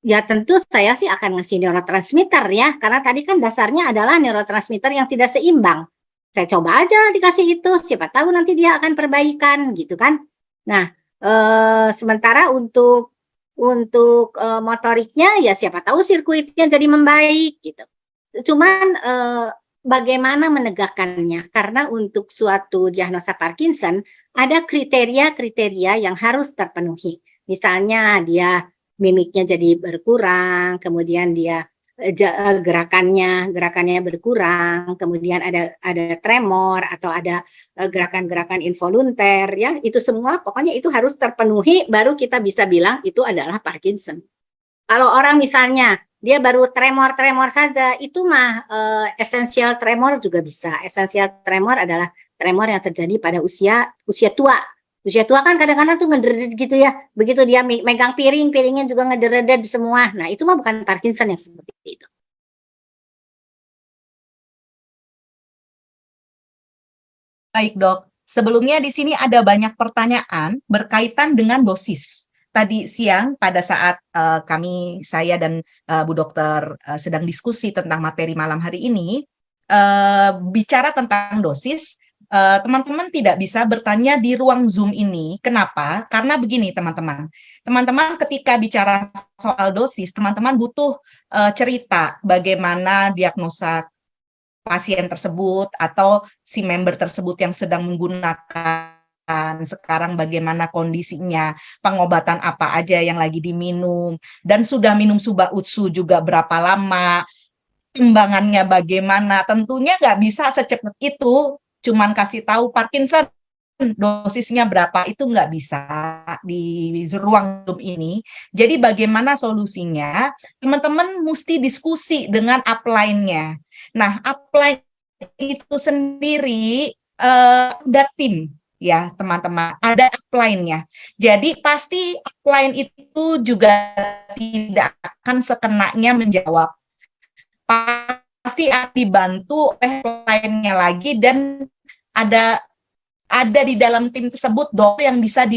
S1: ya tentu saya sih akan ngasih neurotransmitter ya, karena tadi kan dasarnya adalah neurotransmitter yang tidak seimbang. Saya coba aja dikasih itu, siapa tahu nanti dia akan perbaikan gitu kan. Nah, sementara untuk motoriknya ya siapa tahu sirkuitnya jadi membaik gitu. Cuman bagaimana menegakkannya? Karena untuk suatu diagnosa Parkinson ada kriteria-kriteria yang harus terpenuhi. Misalnya dia mimiknya jadi berkurang, kemudian dia gerakannya berkurang, kemudian ada tremor atau ada gerakan-gerakan involunter ya, itu semua pokoknya itu harus terpenuhi baru kita bisa bilang itu adalah Parkinson. Kalau orang misalnya dia baru tremor saja, itu mah essential tremor juga bisa. Essential tremor adalah tremor yang terjadi pada usia tua. Usia tua kan kadang-kadang tuh ngedereded gitu ya. Begitu dia megang piringnya juga ngedereded semua. Nah, itu mah bukan Parkinson yang seperti itu.
S2: Baik, Dok. Sebelumnya di sini ada banyak pertanyaan berkaitan dengan dosis. tadi siang pada saat saya dan Bu Dokter sedang diskusi tentang materi malam hari ini, bicara tentang dosis, teman-teman tidak bisa bertanya di ruang Zoom ini. Kenapa? Karena begini, teman-teman. Teman-teman ketika bicara soal dosis, teman-teman butuh cerita bagaimana diagnosa pasien tersebut atau si member tersebut yang sedang menggunakan sekarang bagaimana kondisinya, pengobatan apa aja yang lagi diminum, dan sudah minum Suba Utsu juga berapa lama, timbangannya bagaimana. Tentunya nggak bisa secepat itu, cuman kasih tahu Parkinson dosisnya berapa, itu nggak bisa di ruang Zoom ini. Jadi bagaimana solusinya? Teman-teman mesti diskusi dengan upline-nya. Nah, upline itu sendiri ada tim ya teman-teman, ada upline-nya. Jadi pasti upline itu juga tidak akan sekenanya menjawab. Pasti akan dibantu oleh upline-nya lagi, dan ada di dalam tim tersebut dokter yang bisa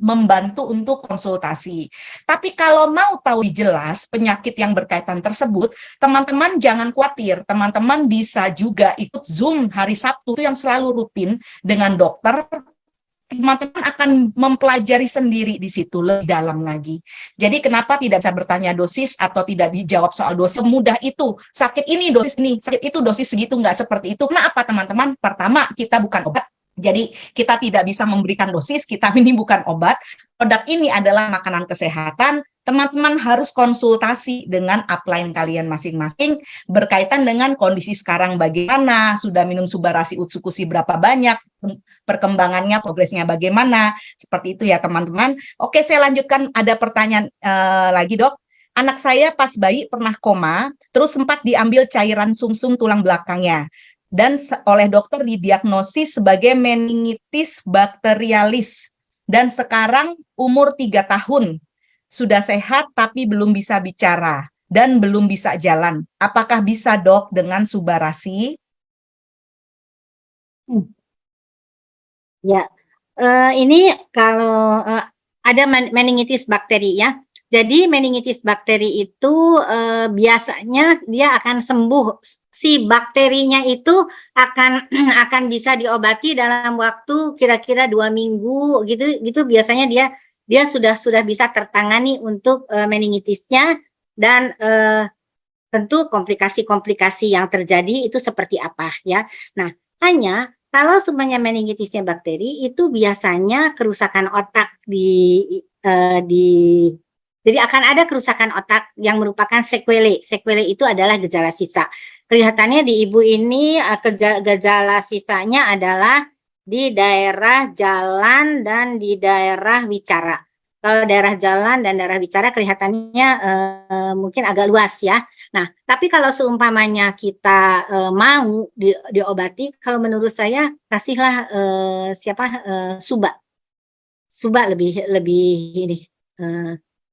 S2: membantu untuk konsultasi. Tapi kalau mau tahu jelas penyakit yang berkaitan tersebut, teman-teman jangan khawatir. Teman-teman bisa juga ikut Zoom hari Sabtu yang selalu rutin dengan dokter. Teman-teman akan mempelajari sendiri di situ lebih dalam lagi. Jadi kenapa tidak bisa bertanya dosis atau tidak dijawab soal dosis? Semudah itu. Sakit ini dosis ini, sakit itu dosis segitu, nggak seperti itu. Kenapa teman-teman? Pertama, kita bukan obat. Jadi kita tidak bisa memberikan dosis, kita ini bukan obat. Produk ini adalah makanan kesehatan. Teman-teman harus konsultasi dengan upline kalian masing-masing berkaitan dengan kondisi sekarang bagaimana, sudah minum Subarasi Utsukushi berapa banyak, perkembangannya, progresnya bagaimana. Seperti itu ya teman-teman. Oke, saya lanjutkan, ada pertanyaan lagi dok. Anak saya pas bayi pernah koma, terus sempat diambil cairan sumsum tulang belakangnya, dan oleh dokter didiagnosis sebagai meningitis bakterialis, dan sekarang umur 3 tahun, sudah sehat tapi belum bisa bicara dan belum bisa jalan. Apakah bisa dok dengan Subarasi?
S1: Ya, ini kalau ada meningitis bakteri ya. Jadi meningitis bakteri itu biasanya dia akan sembuh, si bakterinya itu akan bisa diobati dalam waktu kira-kira 2 minggu gitu biasanya dia sudah bisa tertangani untuk meningitisnya, dan tentu komplikasi-komplikasi yang terjadi itu seperti apa ya. Nah, hanya kalau semuanya meningitisnya bakteri itu biasanya kerusakan otak jadi akan ada kerusakan otak yang merupakan sequelae. Sequelae itu adalah gejala sisa. Kelihatannya di ibu ini gejala sisanya adalah di daerah jalan dan di daerah wicara. Kalau daerah jalan dan daerah wicara kelihatannya mungkin agak luas ya. Nah, tapi kalau seumpamanya kita mau diobati, kalau menurut saya kasihlah Suba. Suba lebih ini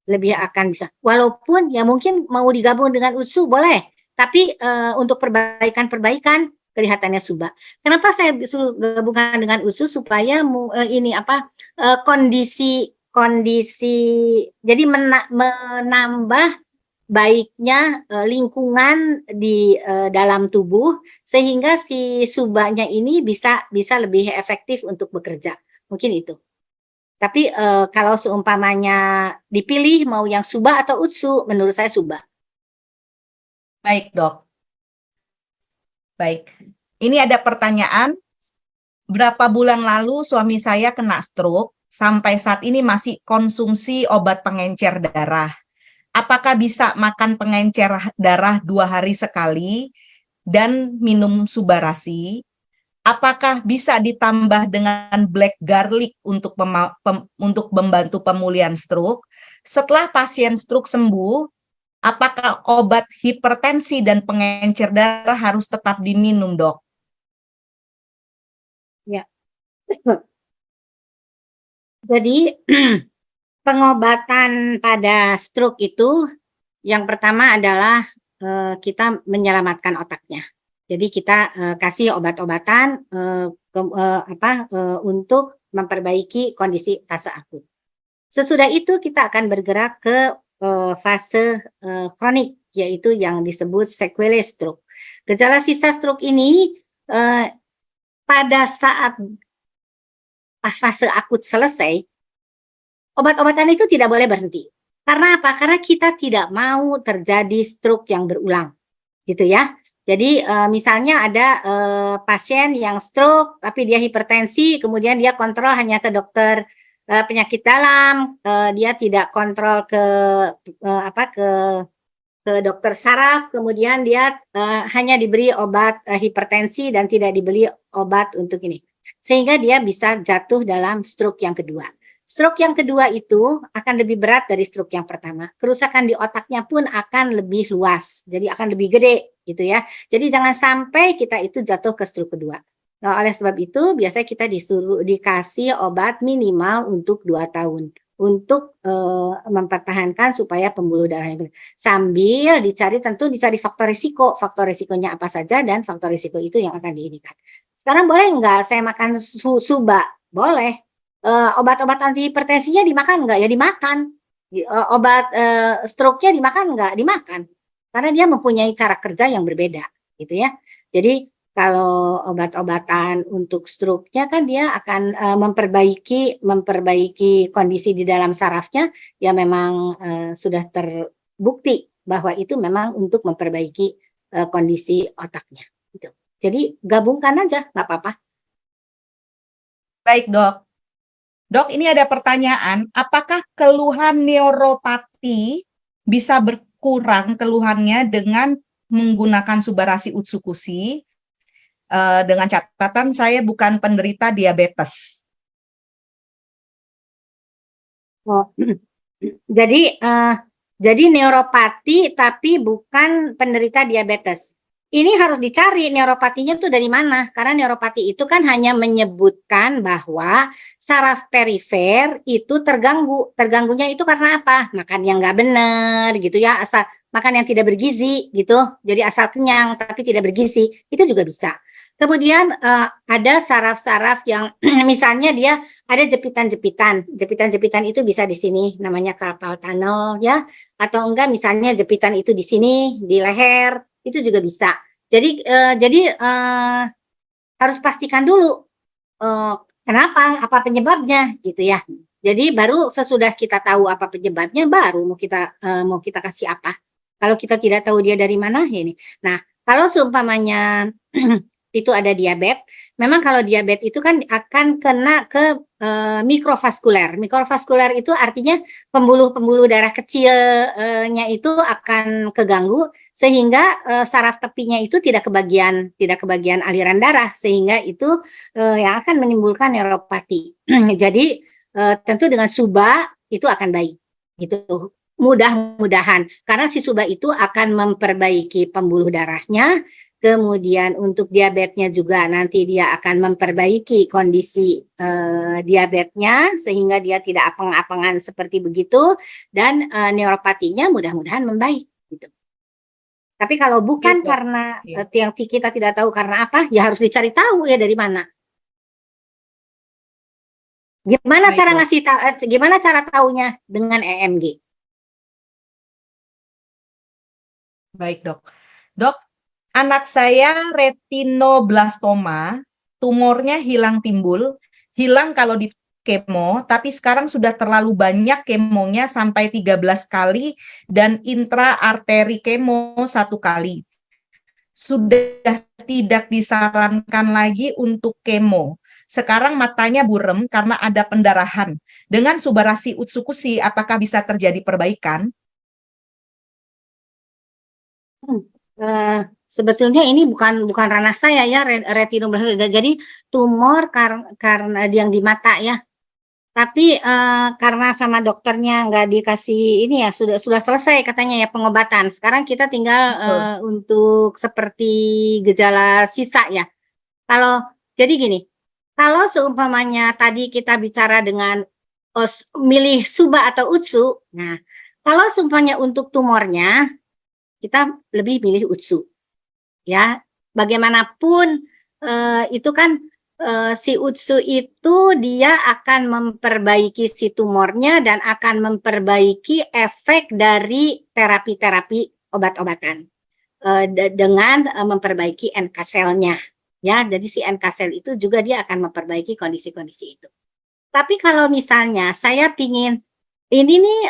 S1: lebih akan bisa. Walaupun ya mungkin mau digabung dengan Utsu boleh, tapi untuk perbaikan kelihatannya Suba. Kenapa saya gabungkan dengan Utsu? Supaya kondisi jadi menambah baiknya lingkungan di dalam tubuh, sehingga si Subanya ini bisa lebih efektif untuk bekerja. Mungkin itu. Tapi kalau seumpamanya dipilih mau yang Suba atau Utsu, menurut saya Suba.
S2: Baik dok. Baik. Ini ada pertanyaan. Berapa bulan lalu suami saya kena stroke, sampai saat ini masih konsumsi obat pengencer darah. Apakah bisa makan pengencer darah 2 hari sekali dan minum Subarasi? Apakah bisa ditambah dengan black garlic untuk membantu pemulihan stroke? Setelah pasien stroke sembuh, apakah obat hipertensi dan pengencer darah harus tetap diminum, dok?
S1: Ya. Jadi pengobatan pada stroke itu yang pertama adalah kita menyelamatkan otaknya. Jadi kita kasih obat-obatan untuk memperbaiki kondisi fase akut. Sesudah itu kita akan bergerak ke fase kronik, yaitu yang disebut sequelae stroke. Gejala sisa stroke ini pada saat fase akut selesai, obat-obatan itu tidak boleh berhenti. Karena apa? Karena kita tidak mau terjadi stroke yang berulang, gitu ya. Jadi misalnya ada pasien yang stroke, tapi dia hipertensi, kemudian dia kontrol hanya ke dokter penyakit dalam, dia tidak kontrol ke dokter saraf, kemudian dia hanya diberi obat hipertensi dan tidak diberi obat untuk ini. Sehingga dia bisa jatuh dalam stroke yang kedua. Stroke yang kedua itu akan lebih berat dari stroke yang pertama. Kerusakan di otaknya pun akan lebih luas, jadi akan lebih gede gitu ya. Jadi jangan sampai kita itu jatuh ke stroke kedua. Nah, oleh sebab itu biasanya kita dikasih obat minimal untuk 2 tahun untuk mempertahankan supaya pembuluh darahnya sambil tentu dicari faktor risikonya apa saja dan faktor risiko itu yang akan diinikan. Sekarang boleh nggak saya makan suba? Boleh. Obat-obat anti hipertensinya dimakan nggak? Ya dimakan. Obat stroke-nya dimakan nggak? Dimakan. Karena dia mempunyai cara kerja yang berbeda, gitu ya. Jadi kalau obat-obatan untuk stroke-nya kan dia akan memperbaiki kondisi di dalam sarafnya, ya memang sudah terbukti bahwa itu memang untuk memperbaiki kondisi otaknya. Gitu. Jadi gabungkan aja, nggak apa-apa.
S2: Baik, Dok. Dok, ini ada pertanyaan, apakah keluhan neuropati bisa berkurang keluhannya dengan menggunakan Subarasi Utsukushi? Dengan catatan saya bukan penderita diabetes.
S1: Oh. Jadi neuropati tapi bukan penderita diabetes. Ini harus dicari neuropatinya tuh dari mana, karena neuropati itu kan hanya menyebutkan bahwa saraf perifer itu terganggu. Terganggunya itu karena apa? Makan yang nggak benar gitu ya, asal makan yang tidak bergizi gitu, jadi asal kenyang tapi tidak bergizi, itu juga bisa. Kemudian ada saraf-saraf yang misalnya dia ada jepitan-jepitan. Jepitan-jepitan itu bisa di sini namanya carpal tunnel ya, atau enggak misalnya jepitan itu di sini di leher, itu juga bisa. Jadi harus pastikan dulu kenapa, apa penyebabnya gitu ya. Jadi baru sesudah kita tahu apa penyebabnya, baru mau kita kasih apa. Kalau kita tidak tahu dia dari mana, ya ini. Nah, kalau seumpamanya itu ada diabetes, memang kalau diabetes itu kan akan kena ke mikrovaskuler. Mikrovaskuler itu artinya pembuluh-pembuluh darah kecilnya itu akan keganggu sehingga saraf tepinya itu tidak kebagian aliran darah, sehingga itu yang akan menimbulkan neuropati. Jadi tentu dengan suba itu akan baik gitu. Mudah-mudahan karena si suba itu akan memperbaiki pembuluh darahnya. Kemudian untuk diabetesnya juga nanti dia akan memperbaiki kondisi diabetesnya sehingga dia tidak apeng-apengan seperti begitu, dan neuropatinya mudah-mudahan membaik gitu. Tapi kalau bukan karena yang kita tidak tahu karena apa, ya harus dicari tahu ya dari mana. Gimana cara ngasih tahu? Gimana cara taunya dengan EMG?
S2: Baik, Dok. Dok, anak saya retinoblastoma, tumornya hilang timbul, hilang kalau di kemo, tapi sekarang sudah terlalu banyak kemonya sampai 13 kali dan intraarteri kemo 1 kali. Sudah tidak disarankan lagi untuk kemo. Sekarang matanya burem karena ada pendarahan. Dengan Subarasi Utsukushi, apakah bisa terjadi perbaikan?
S1: Sebetulnya ini bukan ranah saya ya, retinoblastoma. Jadi tumor karena yang di mata ya. Tapi karena sama dokternya nggak dikasih ini ya, sudah selesai katanya ya pengobatan. Sekarang kita tinggal untuk seperti gejala sisa ya. Jadi gini, kalau seumpamanya tadi kita bicara dengan milih suba atau utsu, nah kalau seumpamanya untuk tumornya kita lebih milih utsu. Ya, bagaimanapun itu kan si Utsu itu dia akan memperbaiki si tumornya dan akan memperbaiki efek dari terapi-terapi obat-obatan dengan memperbaiki NK selnya. Ya, jadi si NK sel itu juga dia akan memperbaiki kondisi-kondisi itu. Tapi kalau misalnya saya pingin ini nih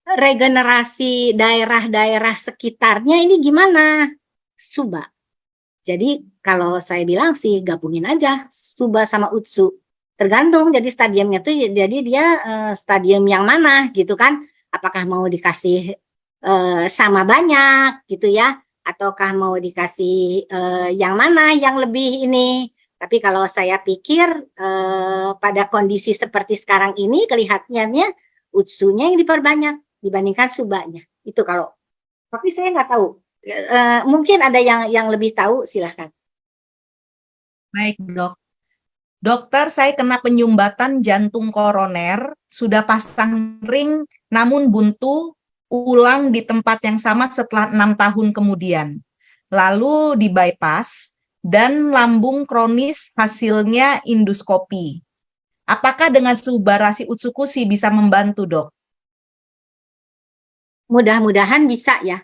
S1: regenerasi daerah-daerah sekitarnya ini gimana? Suba. Jadi kalau saya bilang sih gabungin aja Suba sama Utsu. Tergantung jadi stadiumnya tuh jadi dia stadium yang mana gitu kan. Apakah mau dikasih sama banyak gitu ya ataukah mau dikasih yang mana yang lebih ini. Tapi kalau saya pikir pada kondisi seperti sekarang ini kelihatannya Utsunya yang diperbanyak dibandingkan Subanya. Itu kalau. Tapi saya nggak tahu. Mungkin ada yang lebih tahu, silahkan.
S2: Baik, Dok. Dokter, saya kena penyumbatan jantung koroner, sudah pasang ring, namun buntu, ulang di tempat yang sama setelah 6 tahun kemudian. Lalu di bypass, dan lambung kronis hasilnya endoskopi. Apakah dengan Subarasi Utsukushi bisa membantu, Dok?
S1: Mudah-mudahan bisa ya.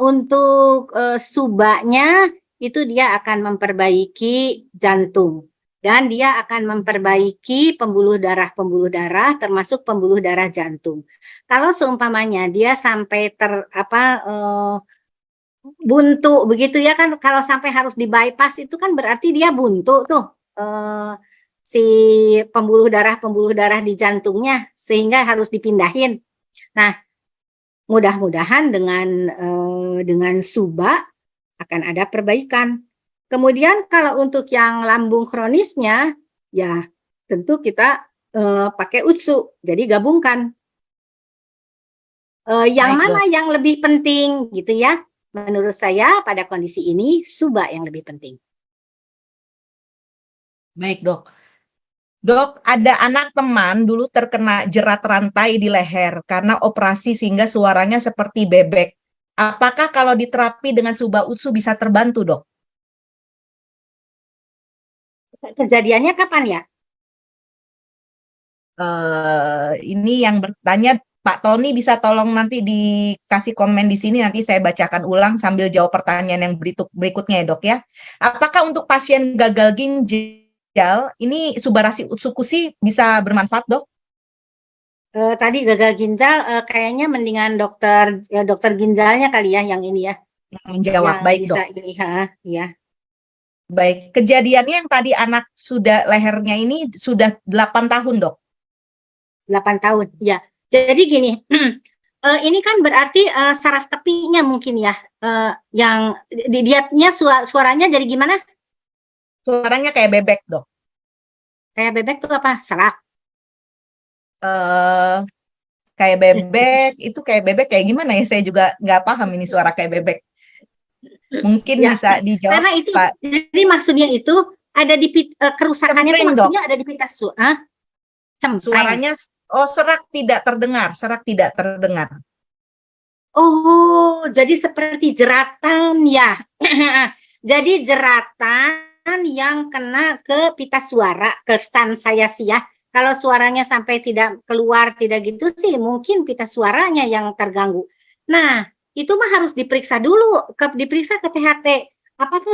S1: Untuk Subanya itu dia akan memperbaiki jantung dan dia akan memperbaiki pembuluh darah termasuk pembuluh darah jantung. Kalau seumpamanya dia sampai buntu begitu ya kan, kalau sampai harus di bypass itu kan berarti dia buntu tuh si pembuluh darah di jantungnya sehingga harus dipindahin. Nah, mudah-mudahan dengan Suba akan ada perbaikan. Kemudian kalau untuk yang lambung kronisnya, ya tentu kita pakai Utsu, jadi gabungkan. Yang
S2: Baik,
S1: mana
S2: Dok.
S1: yang lebih penting gitu ya? Menurut saya pada kondisi ini Suba yang lebih penting.
S2: Baik, Dok. Dok, ada anak teman dulu terkena jerat rantai di leher karena operasi sehingga suaranya seperti bebek. Apakah kalau diterapi dengan Suba Utsu bisa terbantu, Dok?
S1: Kejadiannya kapan ya?
S2: Ini yang bertanya Pak Tony, bisa tolong nanti dikasih komen di sini, nanti saya bacakan ulang sambil jawab pertanyaan yang berikutnya ya, Dok ya. Apakah untuk pasien gagal ginjal ini Subarasi Utsukushi bisa bermanfaat, Dok?
S1: Tadi gagal ginjal kayaknya mendingan dokter ginjalnya kali ya yang ini ya.
S2: Menjawab.
S1: Yang
S2: Baik,
S1: bisa
S2: Dok.
S1: ini ya.
S2: Baik, kejadiannya yang tadi anak sudah lehernya ini sudah 8 tahun, Dok.
S1: 8 tahun, ya. Jadi gini, ini kan berarti saraf tepinya mungkin ya, yang dietnya suaranya jadi gimana?
S2: Suaranya kayak bebek, Dok.
S1: Kayak bebek tuh apa? Serak.
S2: Kayak bebek, itu kayak bebek kayak gimana ya? Saya juga nggak paham ini suara kayak bebek. Mungkin
S1: Ya,
S2: bisa dijawab,
S1: karena itu,
S2: Pak.
S1: jadi maksudnya itu ada di kerusakannya itu
S2: Cempreng,
S1: maksudnya ada di pita cempreng.
S2: Suaranya, serak tidak terdengar, serak tidak terdengar.
S1: Oh, jadi seperti jeratan ya. Jadi jeratan yang kena ke pita suara, ke stan saya sih ya. Kalau suaranya sampai tidak keluar, tidak gitu sih, mungkin pita suaranya yang terganggu. Nah, itu mah harus diperiksa dulu, diperiksa ke THT. Apakah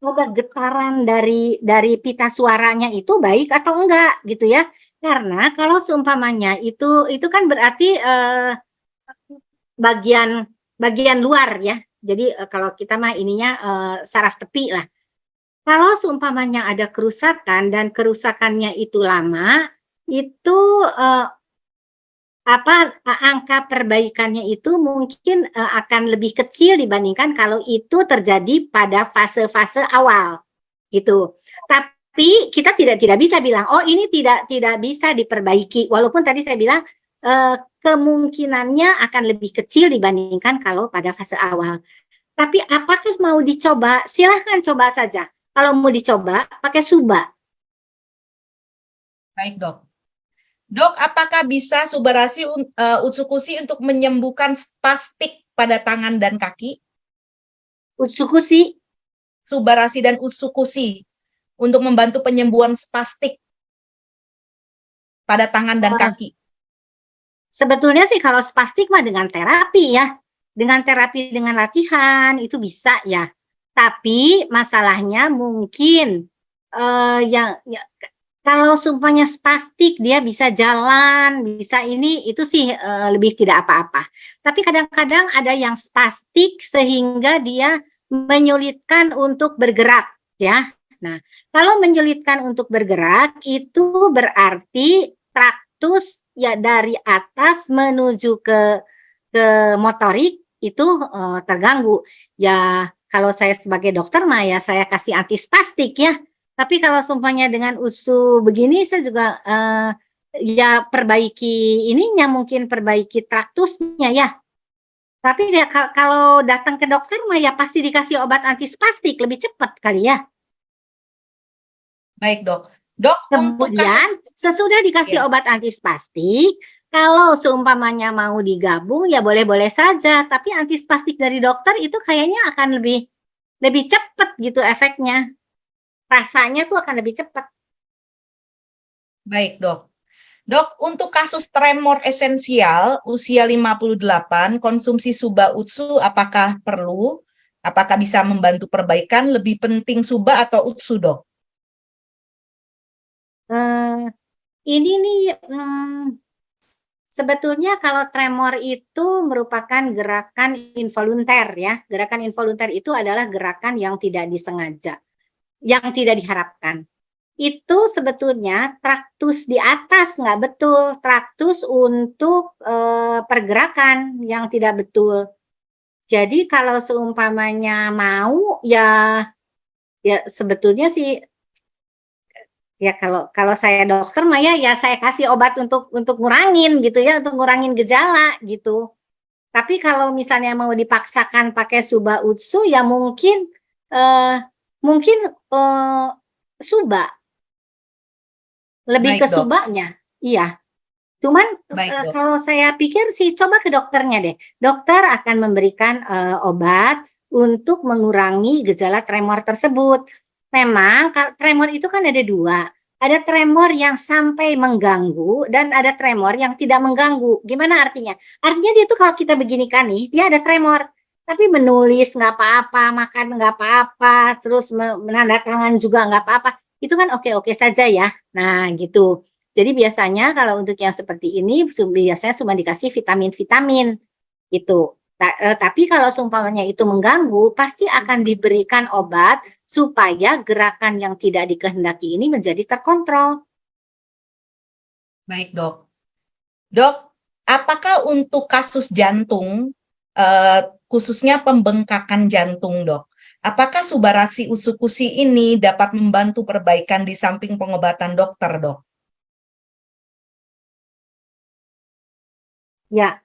S1: ada getaran dari pita suaranya itu baik atau enggak gitu ya? Karena kalau seumpamanya itu kan berarti bagian luar ya. Jadi kalau kita mah ininya saraf tepi lah. Kalau seumpamanya ada kerusakan dan kerusakannya itu lama, itu angka perbaikannya itu mungkin akan lebih kecil dibandingkan kalau itu terjadi pada fase-fase awal gitu. Tapi kita tidak bisa bilang oh ini tidak bisa diperbaiki. Walaupun tadi saya bilang kemungkinannya akan lebih kecil dibandingkan kalau pada fase awal. Tapi apakah mau dicoba? Silahkan coba saja. Kalau mau dicoba, pakai Suba.
S2: Baik, Dok. Dok, apakah bisa Subarasi Utsukushi untuk menyembuhkan spastik pada tangan dan kaki?
S1: Utsukushi.
S2: Subarasi dan Utsukushi. untuk membantu penyembuhan spastik pada tangan dan kaki?
S1: Sebetulnya sih kalau spastik mah dengan terapi ya. Dengan terapi dengan latihan itu bisa ya. Tapi masalahnya mungkin yang ya, kalau sumpahnya spastik dia bisa jalan, bisa ini itu sih lebih tidak apa-apa. Tapi kadang-kadang ada yang spastik sehingga dia menyulitkan untuk bergerak ya. Nah, kalau menyulitkan untuk bergerak itu berarti traktus ya dari atas menuju ke motorik itu terganggu. Ya kalau saya sebagai dokter mah ya saya kasih antispastik ya. Tapi kalau sumpahnya dengan usus begini saya juga ya perbaiki ininya mungkin perbaiki traktusnya ya. Tapi ya kalau datang ke dokter mah ya pasti dikasih obat antispastik lebih cepat kali ya.
S2: Baik, Dok. Dok, untuk
S1: Kemudian sesudah dikasih obat antispastik, kalau seumpamanya mau digabung ya boleh-boleh saja. Tapi antispastik dari dokter itu kayaknya akan lebih cepat gitu efeknya. Rasanya tuh akan lebih cepat.
S2: Baik, Dok. Dok, untuk kasus tremor esensial usia 58, konsumsi Suba Utsu apakah perlu? Apakah bisa membantu perbaikan? Lebih penting Suba atau Utsu, Dok?
S1: Ini nih sebetulnya kalau tremor itu merupakan gerakan involunter ya. Gerakan involunter itu adalah gerakan yang tidak disengaja, yang tidak diharapkan. Itu sebetulnya traktus di atas nggak betul, traktus untuk pergerakan yang tidak betul. Jadi kalau seumpamanya mau ya sebetulnya sih ya kalau saya dokter mah ya saya kasih obat untuk ngurangin gitu ya, untuk ngurangin gejala gitu. Tapi kalau misalnya mau dipaksakan pakai Suba Utsu ya mungkin Suba lebih ke Subanya, iya. Cuman kalau saya pikir sih coba ke dokternya deh. Dokter akan memberikan obat untuk mengurangi gejala tremor tersebut. Memang tremor itu kan ada dua. Ada tremor yang sampai mengganggu dan ada tremor yang tidak mengganggu. Gimana artinya? Artinya dia tuh kalau kita begini kan nih, dia ada tremor. Tapi menulis nggak apa-apa, makan nggak apa-apa, terus menandatangan juga nggak apa-apa. Itu kan oke-oke saja ya. Nah gitu. Jadi biasanya kalau untuk yang seperti ini biasanya cuma dikasih vitamin-vitamin gitu. Tapi kalau seumpamanya itu mengganggu, pasti akan diberikan obat supaya gerakan yang tidak dikehendaki ini menjadi terkontrol.
S2: Baik, Dok. Dok, apakah untuk kasus jantung, khususnya pembengkakan jantung, Dok, apakah Subarasi Usukusi ini dapat membantu perbaikan di samping pengobatan dokter, Dok?
S1: Ya,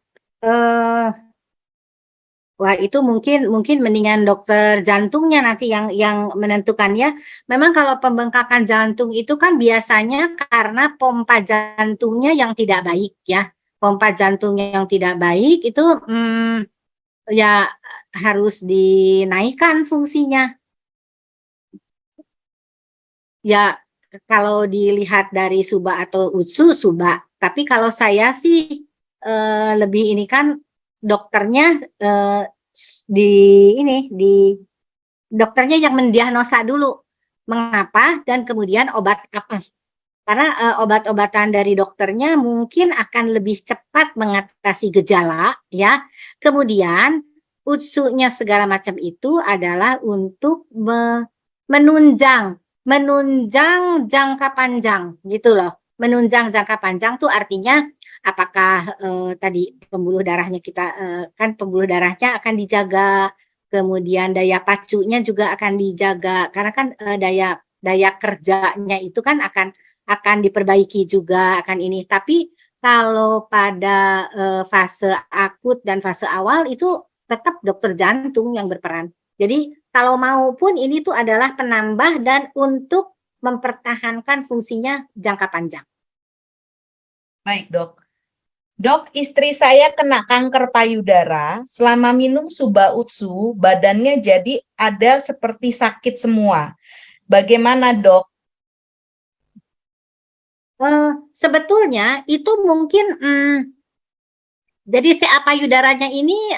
S1: wah itu mungkin mendingan dokter jantungnya nanti yang menentukannya. Memang kalau pembengkakan jantung itu kan biasanya karena pompa jantungnya yang tidak baik ya. Pompa jantungnya yang tidak baik itu ya harus dinaikkan fungsinya. Ya kalau dilihat dari Suba atau Utsu Suba. Tapi kalau saya sih lebih ini kan dokternya dokternya yang mendiagnosa dulu mengapa dan kemudian obat apa. Karena obat-obatan dari dokternya mungkin akan lebih cepat mengatasi gejala ya. Kemudian utsunya segala macam itu adalah untuk menunjang jangka panjang gitu loh. Menunjang jangka panjang tuh artinya apakah tadi pembuluh darahnya kita kan pembuluh darahnya akan dijaga, kemudian daya pacunya juga akan dijaga karena kan daya kerjanya itu kan akan diperbaiki juga akan ini. Tapi kalau pada fase akut dan fase awal itu tetap dokter jantung yang berperan. Jadi kalau mau pun ini tuh adalah penambah dan untuk mempertahankan fungsinya jangka panjang.
S2: Baik, Dok. Dok, istri saya kena kanker payudara. Selama minum Suba Utsu, badannya jadi ada seperti sakit semua. Bagaimana, Dok?
S1: Sebetulnya itu mungkin jadi CA payudaranya ini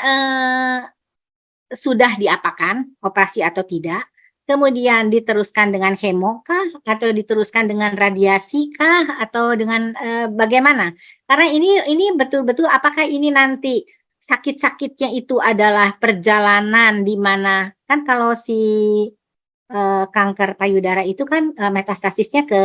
S1: sudah diapakan, operasi atau tidak, kemudian diteruskan dengan hemo kah, atau diteruskan dengan radiasi kah, atau dengan bagaimana? Karena ini betul-betul apakah ini nanti sakit-sakitnya itu adalah perjalanan di mana kan kalau si kanker payudara itu kan metastasisnya ke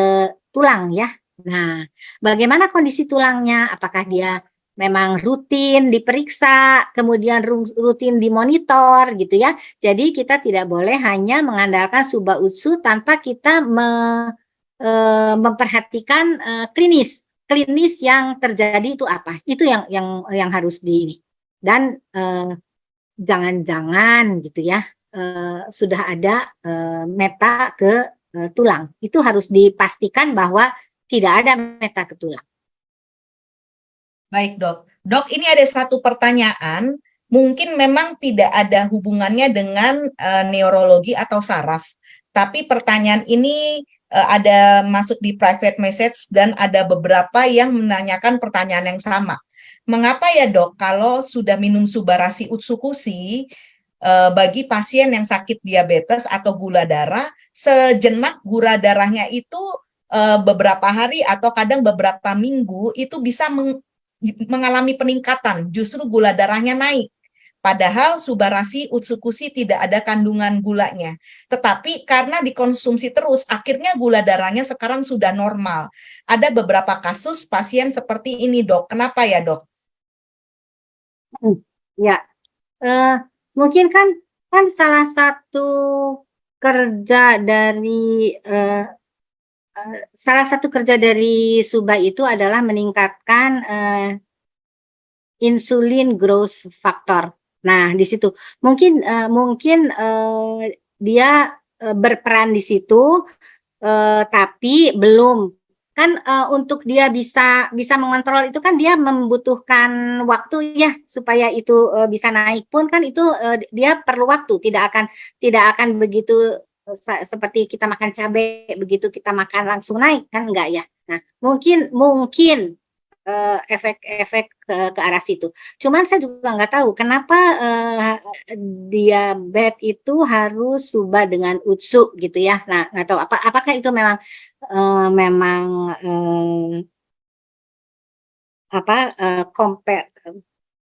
S1: tulang ya. Nah, bagaimana kondisi tulangnya? Apakah dia memang rutin diperiksa, kemudian rutin dimonitor gitu ya. Jadi kita tidak boleh hanya mengandalkan Suba Utsu tanpa kita memperhatikan klinis yang terjadi itu apa. Itu yang harus di dan jangan-jangan gitu ya sudah ada meta ke tulang. Itu harus dipastikan bahwa tidak ada meta ke tulang.
S2: Baik, Dok. Dok, ini ada satu pertanyaan, mungkin memang tidak ada hubungannya dengan neurologi atau saraf, tapi pertanyaan ini ada masuk di private message dan ada beberapa yang menanyakan pertanyaan yang sama. Mengapa ya, Dok, kalau sudah minum Subarasi Utsukushi bagi pasien yang sakit diabetes atau gula darah, sejenak gula darahnya itu beberapa hari atau kadang beberapa minggu itu bisa mengalami peningkatan, justru gula darahnya naik. Padahal Subarasi Utsukushi tidak ada kandungan gulanya. Tetapi karena dikonsumsi terus, akhirnya gula darahnya sekarang sudah normal. Ada beberapa kasus pasien seperti ini, Dok. Kenapa ya, Dok?
S1: Ya, mungkin kan salah satu kerja dari salah satu kerja dari Suba itu adalah meningkatkan insulin growth factor. Nah, di situ mungkin dia berperan di situ, tapi belum kan untuk dia bisa mengontrol itu kan dia membutuhkan waktu ya supaya itu bisa naik pun kan itu dia perlu waktu, tidak akan begitu seperti kita makan cabai begitu kita makan langsung naik kan enggak ya. Nah, mungkin efek-efek ke arah situ. Cuman saya juga nggak tahu kenapa diabetes itu harus Suba dengan Utsu gitu ya. Nah, nggak tahu apakah itu memang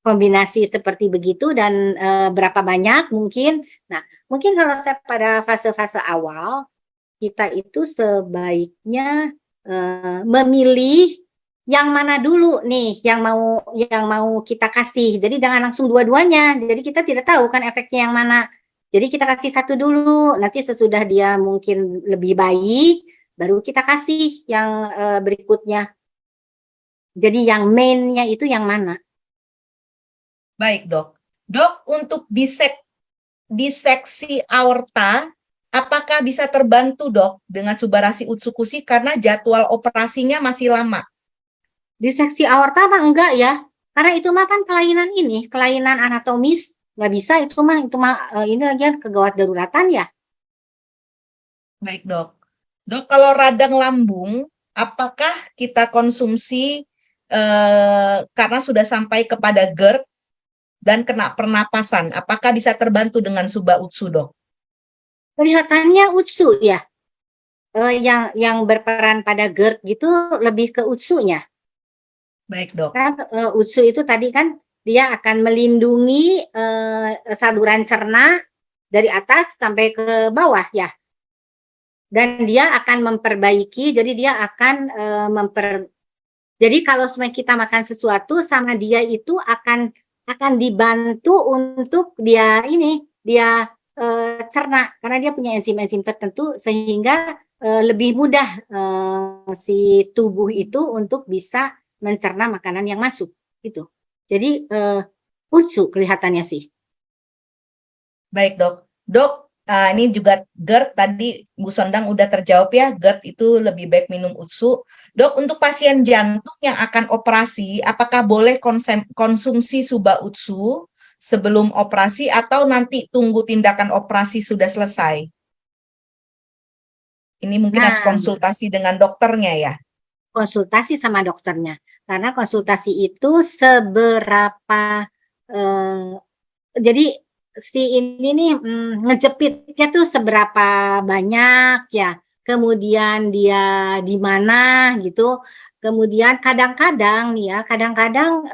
S1: kombinasi seperti begitu dan berapa banyak mungkin. Nah, mungkin kalau saya pada fase-fase awal kita itu sebaiknya memilih yang mana dulu nih yang mau kita kasih. Jadi jangan langsung dua-duanya. Jadi kita tidak tahu kan efeknya yang mana. Jadi kita kasih satu dulu. Nanti sesudah dia mungkin lebih baik, baru kita kasih yang berikutnya. Jadi yang main-nya itu yang mana?
S2: Baik, Dok. Dok, untuk diseksi aorta, apakah bisa terbantu, Dok, dengan Subarasi Utsukushi karena jadwal operasinya masih lama?
S1: Diseksi aorta mah enggak ya, karena itu mah kan kelainan anatomis, nggak bisa itu mah ini lagi kegawat daruratan ya.
S2: Baik, Dok. Dok, kalau radang lambung, apakah kita konsumsi karena sudah sampai kepada GERD dan kena pernapasan, apakah bisa terbantu dengan Suba Utsu, Dok?
S1: Kelihatannya Utsu ya, yang berperan pada GERD gitu lebih ke Utsunya.
S2: Baik, Dok.
S1: Kan Utsu itu tadi kan dia akan melindungi saluran cerna dari atas sampai ke bawah ya. Dan dia akan memperbaiki, jadi dia akan jadi kalau kita makan sesuatu sama dia itu akan dibantu untuk dia cerna karena dia punya enzim-enzim tertentu sehingga lebih mudah si tubuh itu untuk bisa mencerna makanan yang masuk gitu. Jadi Utsu kelihatannya sih.
S2: Baik, Dok. Dok, ini juga GERD tadi Bu Sondang udah terjawab ya, GERD itu lebih baik minum Utsu. Dok, untuk pasien jantung yang akan operasi, apakah boleh konsumsi Suba Utsu sebelum operasi atau nanti tunggu tindakan operasi sudah selesai? Ini mungkin harus
S1: Nah,
S2: konsultasi dengan dokternya ya.
S1: konsultasi sama dokternya. Karena konsultasi itu seberapa jadi si ini nih ngejepitnya tuh seberapa banyak ya. Kemudian dia di mana gitu. Kemudian kadang-kadang nih ya, kadang-kadang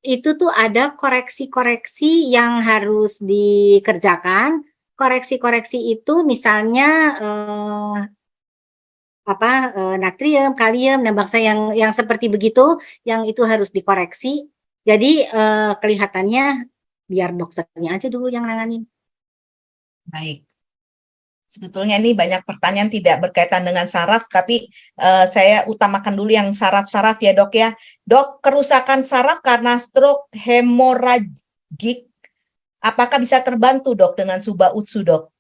S1: itu tuh ada koreksi-koreksi yang harus dikerjakan. Koreksi-koreksi itu misalnya natrium, kalium, nah bangsa yang seperti begitu, yang itu harus dikoreksi. Jadi kelihatannya biar dokternya aja dulu yang nanganin.
S2: Baik. Sebetulnya ini banyak pertanyaan tidak berkaitan dengan saraf, tapi saya utamakan dulu yang saraf-saraf ya dok ya. Dok, kerusakan saraf karena stroke hemoragik, apakah bisa terbantu dok dengan Suba Utsu dok?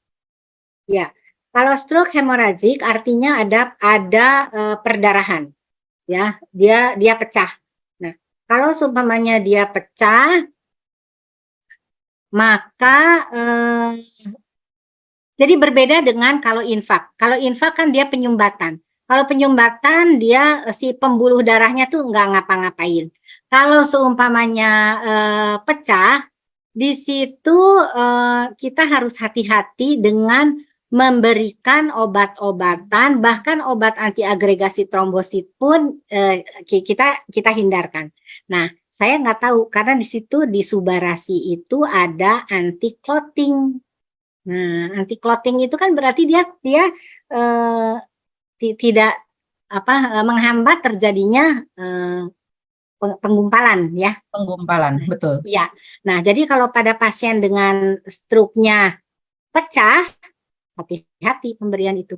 S1: Ya, kalau stroke hemoragik artinya ada perdarahan, ya, dia pecah. Nah, kalau seumpamanya dia pecah, maka jadi berbeda dengan kalau infak. Kalau infak kan dia penyumbatan. Kalau penyumbatan dia si pembuluh darahnya tuh nggak ngapa-ngapain. Kalau seumpamanya pecah, di situ kita harus hati-hati dengan memberikan obat-obatan, bahkan obat antiagregasi trombosit pun kita hindarkan. Nah, saya nggak tahu karena di situ di subarasi itu ada anti clotting. Nah, anti clotting itu kan berarti dia tidak menghambat terjadinya penggumpalan ya.
S2: Penggumpalan, betul.
S1: Ya. Nah, jadi kalau pada pasien dengan stroke-nya pecah, hati-hati pemberian itu.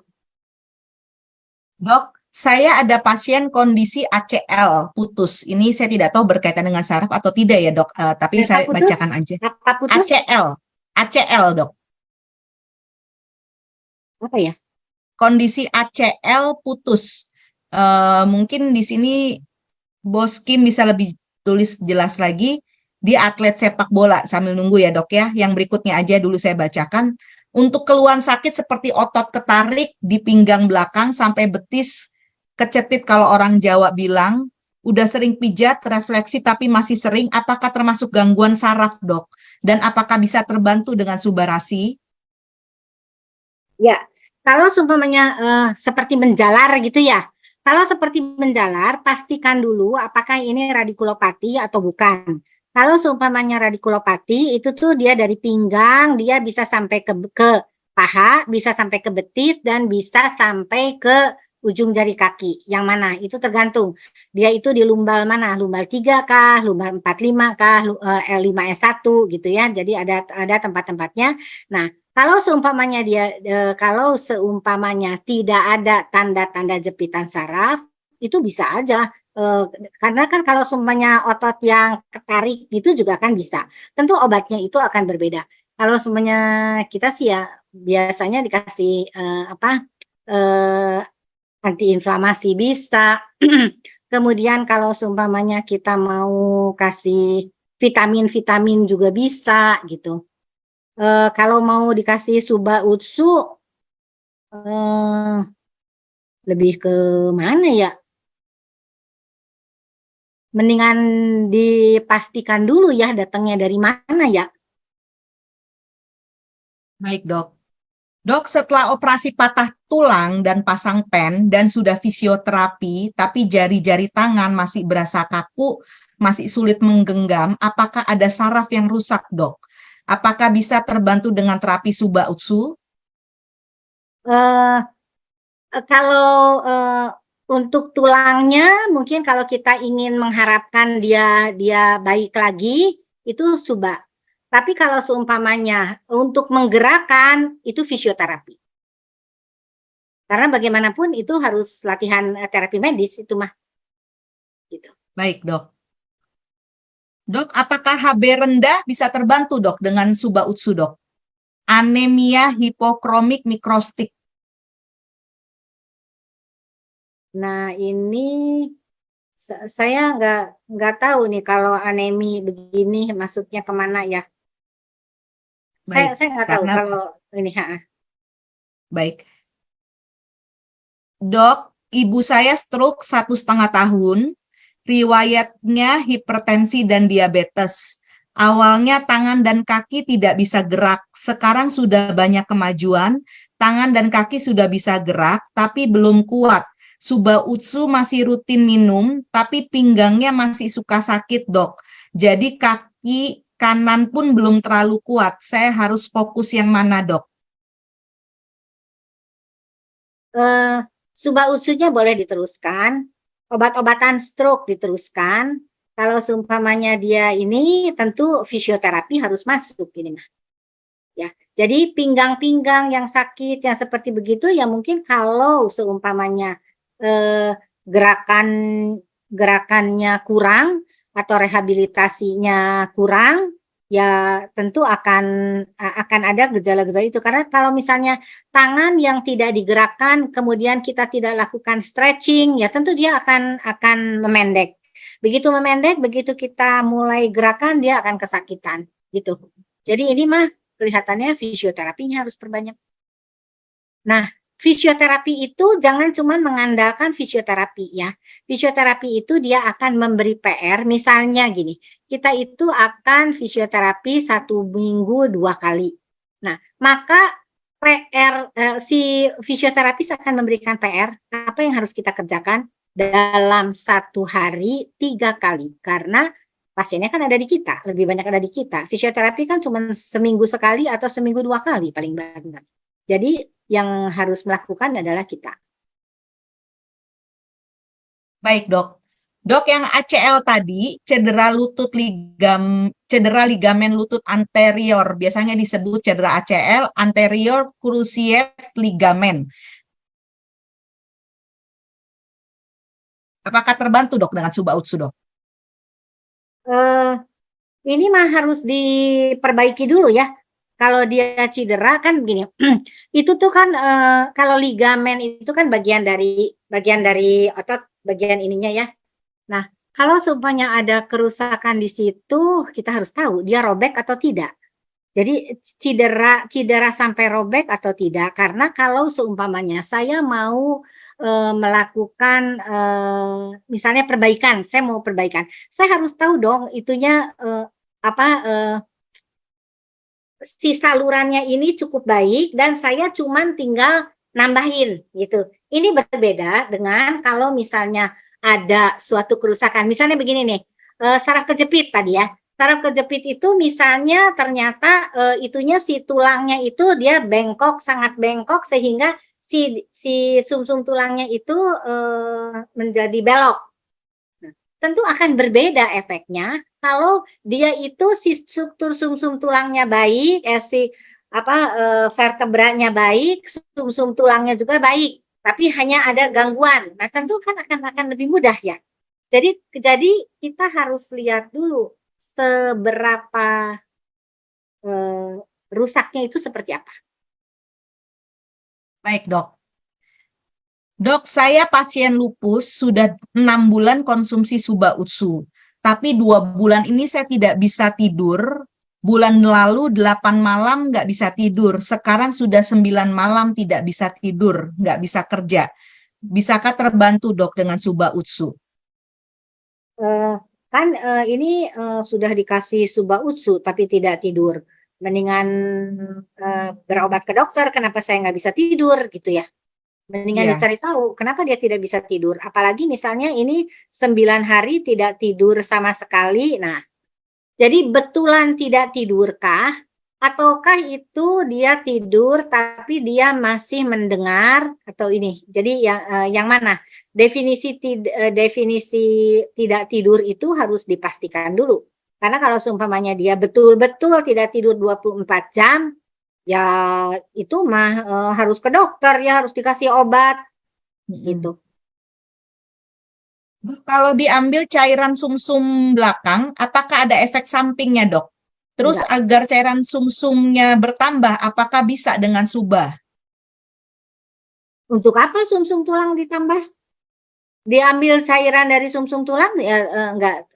S2: Dok, saya ada pasien kondisi ACL putus. Ini saya tidak tahu berkaitan dengan saraf atau tidak ya dok, tapi
S1: Apa
S2: saya
S1: putus?
S2: bacakan aja.
S1: Apa putus?
S2: ACL dok.
S1: Apa ya?
S2: Kondisi ACL putus. Mungkin di sini Bos Kim bisa lebih tulis jelas lagi. Dia atlet sepak bola, sambil nunggu ya dok ya. Yang berikutnya aja dulu saya bacakan. Untuk keluhan sakit seperti otot ketarik di pinggang belakang sampai betis kecetit, kalau orang Jawa bilang. Udah sering pijat, refleksi tapi masih sering. Apakah termasuk gangguan saraf dok? Dan apakah bisa terbantu dengan subarasi?
S1: Ya, kalau seumpamanya seperti menjalar gitu ya. Kalau seperti menjalar, pastikan dulu apakah ini radikulopati atau bukan. Kalau seumpamanya radikulopati, itu tuh dia dari pinggang, dia bisa sampai ke paha, bisa sampai ke betis, dan bisa sampai ke ujung jari kaki. Yang mana? Itu tergantung. Dia itu di lumbal mana? Lumbal 3 kah? Lumbal 45 kah? L5S1 gitu ya. Jadi ada tempat-tempatnya. Nah, kalau seumpamanya tidak ada tanda-tanda jepitan saraf, itu bisa aja. Karena kan kalau seumpamanya otot yang ketarik itu juga kan bisa. Tentu obatnya itu akan berbeda. Kalau semuanya kita sih ya biasanya dikasih antiinflamasi bisa. Kemudian kalau seumpamanya kita mau kasih vitamin-vitamin juga bisa gitu. Kalau mau dikasih Suba Utsu, lebih ke mana ya? Mendingan dipastikan dulu ya datangnya dari mana ya.
S2: Baik dok. Dok, setelah operasi patah tulang dan pasang pen dan sudah fisioterapi, tapi jari-jari tangan masih berasa kaku, masih sulit menggenggam, apakah ada saraf yang rusak, dok? Apakah bisa terbantu dengan terapi Suba Utsu?
S1: Eh, kalau untuk tulangnya, mungkin kalau kita ingin mengharapkan dia baik lagi, itu Suba. Tapi kalau seumpamanya untuk menggerakkan, itu fisioterapi. Karena bagaimanapun itu harus latihan terapi medis itu mah. Gitu.
S2: Baik, dok. Dok, apakah HB rendah bisa terbantu, dok, dengan Suba Utsu, dok? Anemia hipokromik mikrostik.
S1: Nah, ini saya nggak tahu nih kalau anemi begini maksudnya kemana ya.
S2: Baik,
S1: Saya nggak tahu
S2: karena
S1: kalau ini.
S2: baik. Dok, ibu saya stroke 1,5 tahun, riwayatnya hipertensi dan diabetes. Awalnya tangan dan kaki tidak bisa gerak, sekarang sudah banyak kemajuan, tangan dan kaki sudah bisa gerak, tapi belum kuat. Suba Utsu masih rutin minum, tapi pinggangnya masih suka sakit, dok. Jadi kaki kanan pun belum terlalu kuat. Saya harus fokus yang mana, dok?
S1: Eh, Suba usunya boleh diteruskan, obat-obatan stroke diteruskan. Kalau seumpamanya dia ini tentu fisioterapi harus masuk ini mah. Ya. Jadi pinggang-pinggang yang sakit yang seperti begitu ya mungkin kalau seumpamanya eh, gerakan gerakannya kurang atau rehabilitasinya kurang ya tentu akan ada gejala-gejala itu karena kalau misalnya tangan yang tidak digerakkan kemudian kita tidak lakukan stretching ya tentu dia akan memendek. Begitu memendek, begitu kita mulai gerakan dia akan kesakitan gitu. Jadi ini mah kelihatannya fisioterapinya harus perbanyak. Nah, fisioterapi itu jangan cuma mengandalkan fisioterapi ya. Fisioterapi itu dia akan memberi PR, misalnya gini, kita itu akan fisioterapi 1 minggu 2 kali. Nah, maka PR si fisioterapis akan memberikan PR apa yang harus kita kerjakan dalam 1 hari 3 kali karena pasiennya kan ada di kita, lebih banyak ada di kita. Fisioterapi kan cuma seminggu sekali atau seminggu 2 kali paling banyak. Jadi yang harus melakukan adalah kita.
S2: Baik, dok. Dok, yang ACL tadi, cedera ligamen lutut anterior, biasanya disebut cedera ACL, anterior cruciate ligament. Apakah terbantu, dok, dengan Suba Utsu, dok?
S1: Ini mah harus diperbaiki dulu ya. Kalau dia cedera kan begini, itu tuh kan kalau ligamen itu kan bagian dari otot, bagian ininya ya. Nah, kalau seumpamanya ada kerusakan di situ, kita harus tahu dia robek atau tidak. Jadi cedera sampai robek atau tidak? Karena kalau seumpamanya saya mau melakukan misalnya perbaikan, saya mau perbaikan, saya harus tahu dong itunya apa si salurannya ini cukup baik dan saya cuman tinggal nambahin gitu. Ini berbeda dengan kalau misalnya ada suatu kerusakan. Misalnya begini nih, saraf kejepit tadi ya. Saraf kejepit itu misalnya ternyata itunya si tulangnya itu dia bengkok, sangat bengkok sehingga si sumsum tulangnya itu menjadi belok. Tentu akan berbeda efeknya kalau dia itu si struktur sumsum tulangnya baik, vertebranya baik, sumsum tulangnya juga baik, tapi hanya ada gangguan. Nah, tentu kan akan lebih mudah ya. Jadi kita harus lihat dulu seberapa rusaknya itu seperti apa.
S2: Baik, dok. Dok, saya pasien lupus sudah 6 bulan konsumsi Suba Utsu. Tapi 2 bulan ini saya tidak bisa tidur. Bulan lalu 8 malam nggak bisa tidur. Sekarang sudah 9 malam tidak bisa tidur, nggak bisa kerja. Bisakah terbantu, dok, dengan Suba Utsu?
S1: Ini sudah dikasih Suba Utsu tapi tidak tidur. Mendingan berobat ke dokter, kenapa saya nggak bisa tidur gitu ya. Mendingan dicari tahu kenapa dia tidak bisa tidur. Apalagi misalnya ini 9 hari tidak tidur sama sekali. Nah, jadi betulan tidak tidurkah? Ataukah itu dia tidur tapi dia masih mendengar atau ini? Jadi yang mana? Definisi tidak tidur itu harus dipastikan dulu. Karena kalau seumpamanya dia betul-betul tidak tidur 24 jam, ya itu mah harus ke dokter ya, harus dikasih obat gitu.
S2: Kalau diambil cairan sumsum belakang, apakah ada efek sampingnya, dok? Terus agar cairan sumsumnya bertambah, apakah bisa dengan Suba?
S1: Untuk apa sumsum tulang ditambah? Diambil cairan dari sumsum tulang ya enggak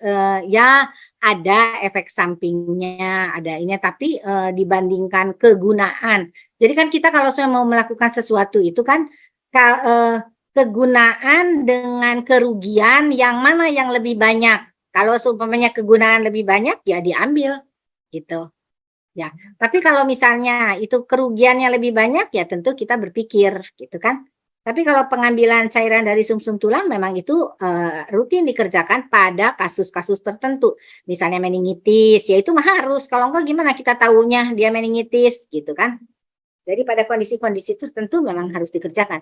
S1: ya ada efek sampingnya, ada ini tapi dibandingkan kegunaan. Jadi kan kita kalau saya mau melakukan sesuatu itu kan kegunaan dengan kerugian yang mana yang lebih banyak. Kalau seumpamanya kegunaan lebih banyak ya diambil gitu. Ya, tapi kalau misalnya itu kerugiannya lebih banyak ya tentu kita berpikir gitu kan. Tapi kalau pengambilan cairan dari sumsum tulang memang itu rutin dikerjakan pada kasus-kasus tertentu. Misalnya meningitis, ya itu mah harus. Kalau enggak gimana kita tahunya dia meningitis gitu kan. Jadi pada kondisi-kondisi tertentu memang harus dikerjakan.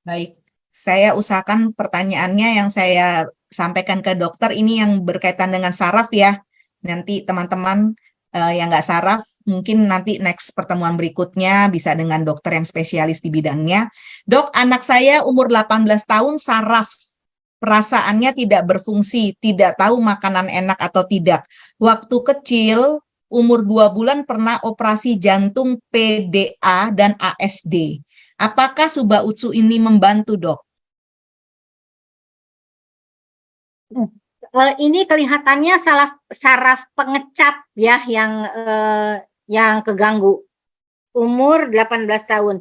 S2: Baik, saya usahakan pertanyaannya yang saya sampaikan ke dokter ini yang berkaitan dengan saraf ya. Nanti teman-teman yang nggak saraf, mungkin nanti next pertemuan berikutnya bisa dengan dokter yang spesialis di bidangnya. Dok, anak saya umur 18 tahun saraf perasaannya tidak berfungsi, tidak tahu makanan enak atau tidak. Waktu kecil, umur 2 bulan pernah operasi jantung PDA dan ASD. Apakah Suba Utsu ini membantu, Dok?
S1: Ini kelihatannya saraf pengecap ya yang keganggu. Umur 18 tahun.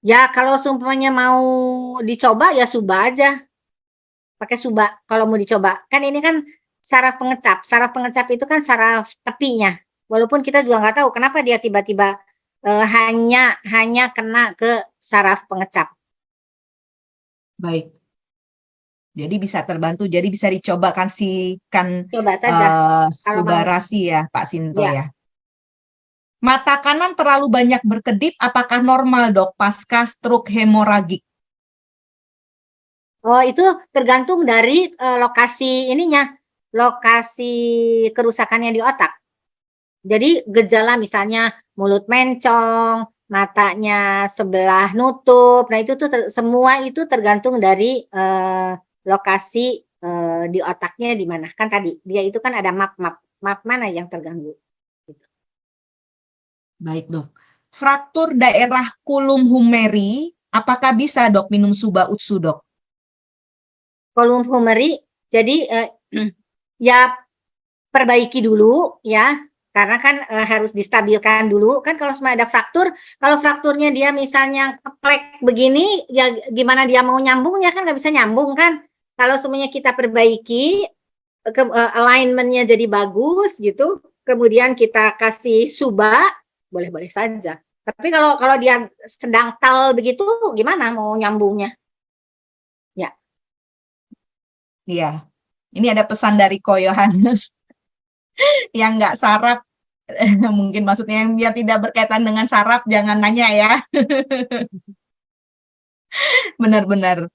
S1: Ya kalau seumpamanya mau dicoba ya Suba aja. Pakai Suba kalau mau dicoba. Kan ini kan saraf pengecap. Saraf pengecap itu kan saraf tepinya. Walaupun kita juga nggak tahu kenapa dia tiba-tiba hanya kena ke saraf pengecap.
S2: Baik. Jadi bisa terbantu. Jadi bisa dicoba kasihkan
S1: Coba saja kalau mau.
S2: Subarasi ya, Pak Sinto
S1: Ya.
S2: ya. Mata kanan terlalu banyak berkedip, apakah normal, Dok, pasca stroke hemoragik?
S1: Oh, itu tergantung dari lokasi ininya, lokasi kerusakannya di otak. Jadi gejala misalnya mulut mencong, matanya sebelah nutup. Nah, itu tuh semua itu tergantung dari lokasi di otaknya di mana. Kan tadi dia itu kan ada map mana yang terganggu.
S2: Baik, Dok. Fraktur daerah kulum humeri, apakah bisa, Dok, minum Suba Utsu, Dok?
S1: Kolum humeri, jadi ya perbaiki dulu ya, karena kan harus distabilkan dulu. Kan kalau semua ada fraktur, kalau frakturnya dia misalnya keplek begini, ya gimana dia mau nyambungnya kan nggak bisa nyambung kan. Kalau semuanya kita perbaiki, alignment-nya jadi bagus gitu, kemudian kita kasih Suba, boleh-boleh saja. Tapi kalau dia sedang tal begitu, gimana mau nyambungnya? Ya.
S2: Iya. Ini ada pesan dari Ko Yohanes yang nggak saraf. Mungkin maksudnya yang dia tidak berkaitan dengan saraf, jangan nanya ya. Benar-benar.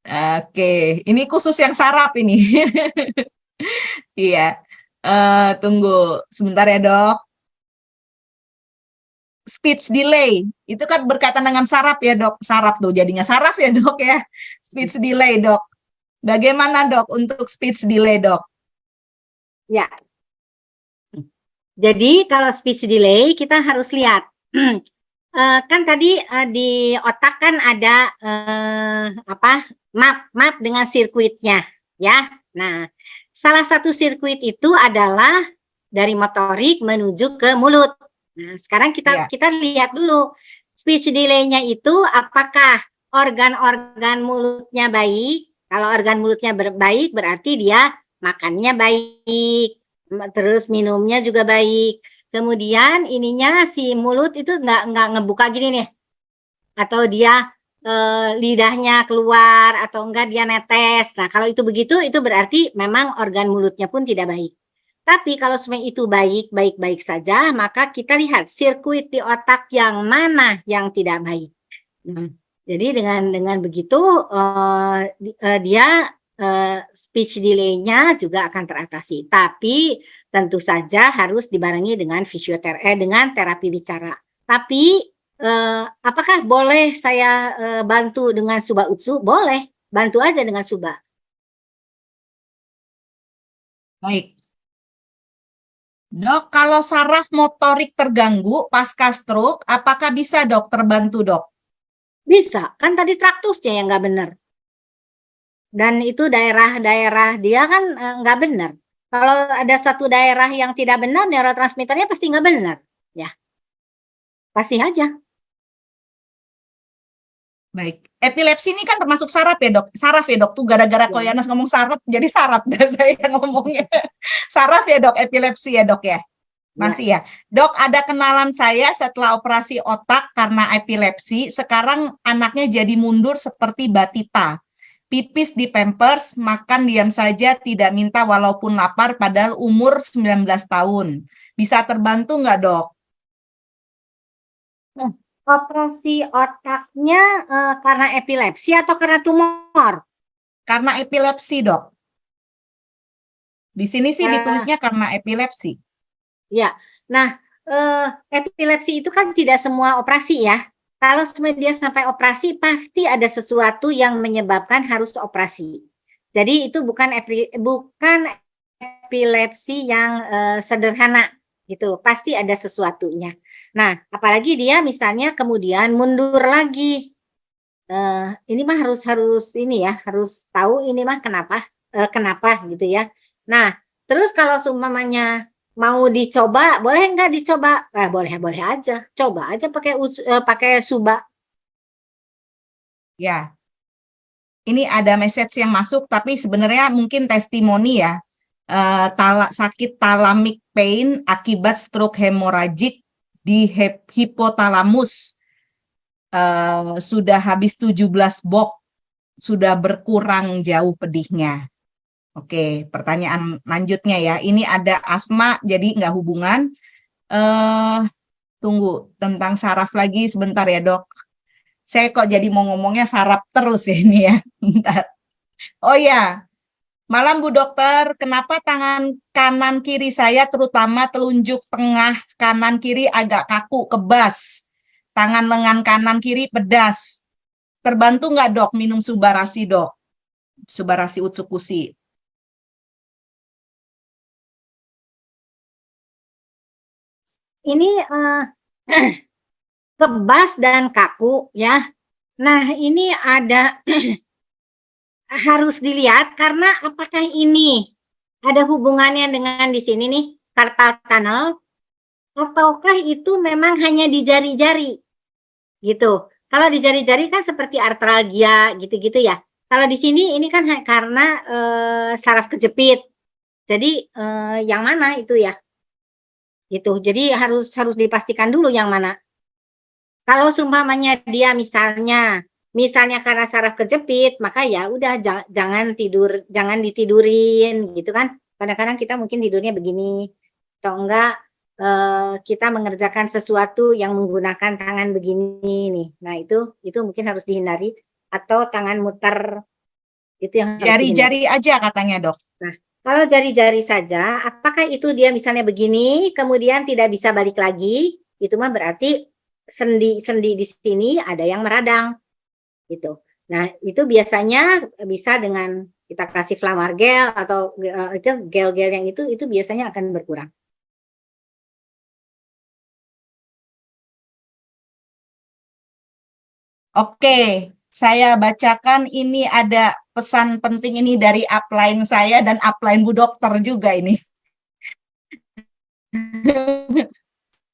S2: Oke, ini khusus yang saraf ini. Iya. Tunggu sebentar ya, Dok. Speech delay itu kan berkaitan dengan saraf ya, Dok. Saraf tuh jadinya saraf ya, Dok ya. Speech delay, Dok. Bagaimana, Dok, untuk speech delay, Dok?
S1: Ya. Jadi kalau speech delay kita harus lihat. Kan tadi di otak kan ada map dengan sirkuitnya ya. Nah, salah satu sirkuit itu adalah dari motorik menuju ke mulut. Nah, sekarang kita lihat dulu speech delay-nya itu apakah organ-organ mulutnya baik. Kalau organ mulutnya baik berarti dia makannya baik, terus minumnya juga baik. Kemudian ininya si mulut itu nggak ngebuka gini nih, atau dia lidahnya keluar atau enggak dia netes. Nah kalau itu begitu itu berarti memang organ mulutnya pun tidak baik. Tapi kalau semua itu baik saja, maka kita lihat sirkuit di otak yang mana yang tidak baik. Nah, jadi dengan begitu dia speech delay-nya juga akan teratasi. Tapi tentu saja harus dibarengi dengan dengan terapi bicara. Tapi apakah boleh saya bantu dengan Suba Utsu? Boleh, bantu aja dengan Suba.
S2: Baik. Dok, kalau saraf motorik terganggu pasca stroke, apakah bisa, Dok, terbantu, Dok?
S1: Bisa, kan tadi traktusnya yang nggak benar. Dan itu daerah-daerah dia kan nggak benar. Kalau ada satu daerah yang tidak benar, neurotransmitternya pasti nggak benar. Ya, kasih aja.
S2: Baik. Epilepsi ini kan termasuk saraf ya, Dok? Saraf ya, Dok? Tuh gara-gara Ko
S1: Ya,
S2: Yohanes ngomong saraf jadi saraf dah saya ngomongnya. Saraf ya, Dok? Epilepsi ya, Dok ya?
S1: ya.
S2: Masih ya. Dok, ada kenalan saya setelah operasi otak karena epilepsi, sekarang anaknya jadi mundur seperti batita. Pipis di pampers, makan diam saja, tidak minta walaupun lapar, padahal umur 19 tahun. Bisa terbantu nggak, Dok?
S1: Nah, operasi otaknya karena epilepsi atau karena tumor?
S2: Karena epilepsi, Dok. Di sini sih
S1: Eh,
S2: ditulisnya karena epilepsi.
S1: Ya, nah epilepsi itu kan tidak semua operasi ya. Kalau dia sampai operasi, pasti ada sesuatu yang menyebabkan harus operasi. Jadi itu bukan epilepsi yang sederhana gitu. Pasti ada sesuatunya. Nah, apalagi dia misalnya kemudian mundur lagi. Ini mah harus ini ya, harus tahu ini mah kenapa gitu ya. Nah, terus kalau seumpamanya mau dicoba, boleh nggak dicoba? Boleh aja. Coba aja pakai suba.
S2: Ya, ini ada message yang masuk, tapi sebenarnya mungkin testimoni ya. Sakit thalamic pain akibat stroke hemoragik di hipotalamus. Sudah habis 17 box, sudah berkurang jauh pedihnya. Oke, pertanyaan lanjutnya ya. Ini ada asma, jadi nggak hubungan. Tunggu, tentang saraf lagi sebentar ya, Dok. Saya kok jadi mau ngomongnya saraf terus ya ini ya. Bentar. Oh ya, malam Bu Dokter, kenapa tangan kanan kiri saya terutama telunjuk tengah kanan kiri agak kaku, kebas. Tangan lengan kanan kiri pedas. Terbantu nggak, Dok, minum Subarasi, Dok? Subarasi Utsukushi.
S1: Ini kebas dan kaku ya. Nah, ini ada harus dilihat karena apakah ini ada hubungannya dengan di sini nih carpal tunnel ataukah itu memang hanya di jari-jari gitu. Kalau di jari-jari kan seperti artralgia gitu-gitu ya. Kalau di sini ini kan karena saraf kejepit. Jadi yang mana itu ya? Gitu. Jadi harus dipastikan dulu yang mana. Kalau seumpamanya dia misalnya karena saraf kejepit, maka ya udah jangan ditidurin gitu kan. Kadang-kadang kita mungkin tidurnya begini atau enggak kita mengerjakan sesuatu yang menggunakan tangan begini nih. Nah, itu mungkin harus dihindari atau tangan muter itu yang harus dihindari.
S2: Jari-jari aja katanya, Dok.
S1: Nah, kalau jari-jari saja, apakah itu dia misalnya begini, kemudian tidak bisa balik lagi, itu mah berarti sendi-sendi di sini ada yang meradang, gitu. Nah, itu biasanya bisa dengan kita kasih Flamar gel atau itu gel-gel yang itu biasanya akan berkurang.
S2: Oke, saya bacakan ini ada pesan penting ini dari upline saya dan upline Bu Dokter juga ini.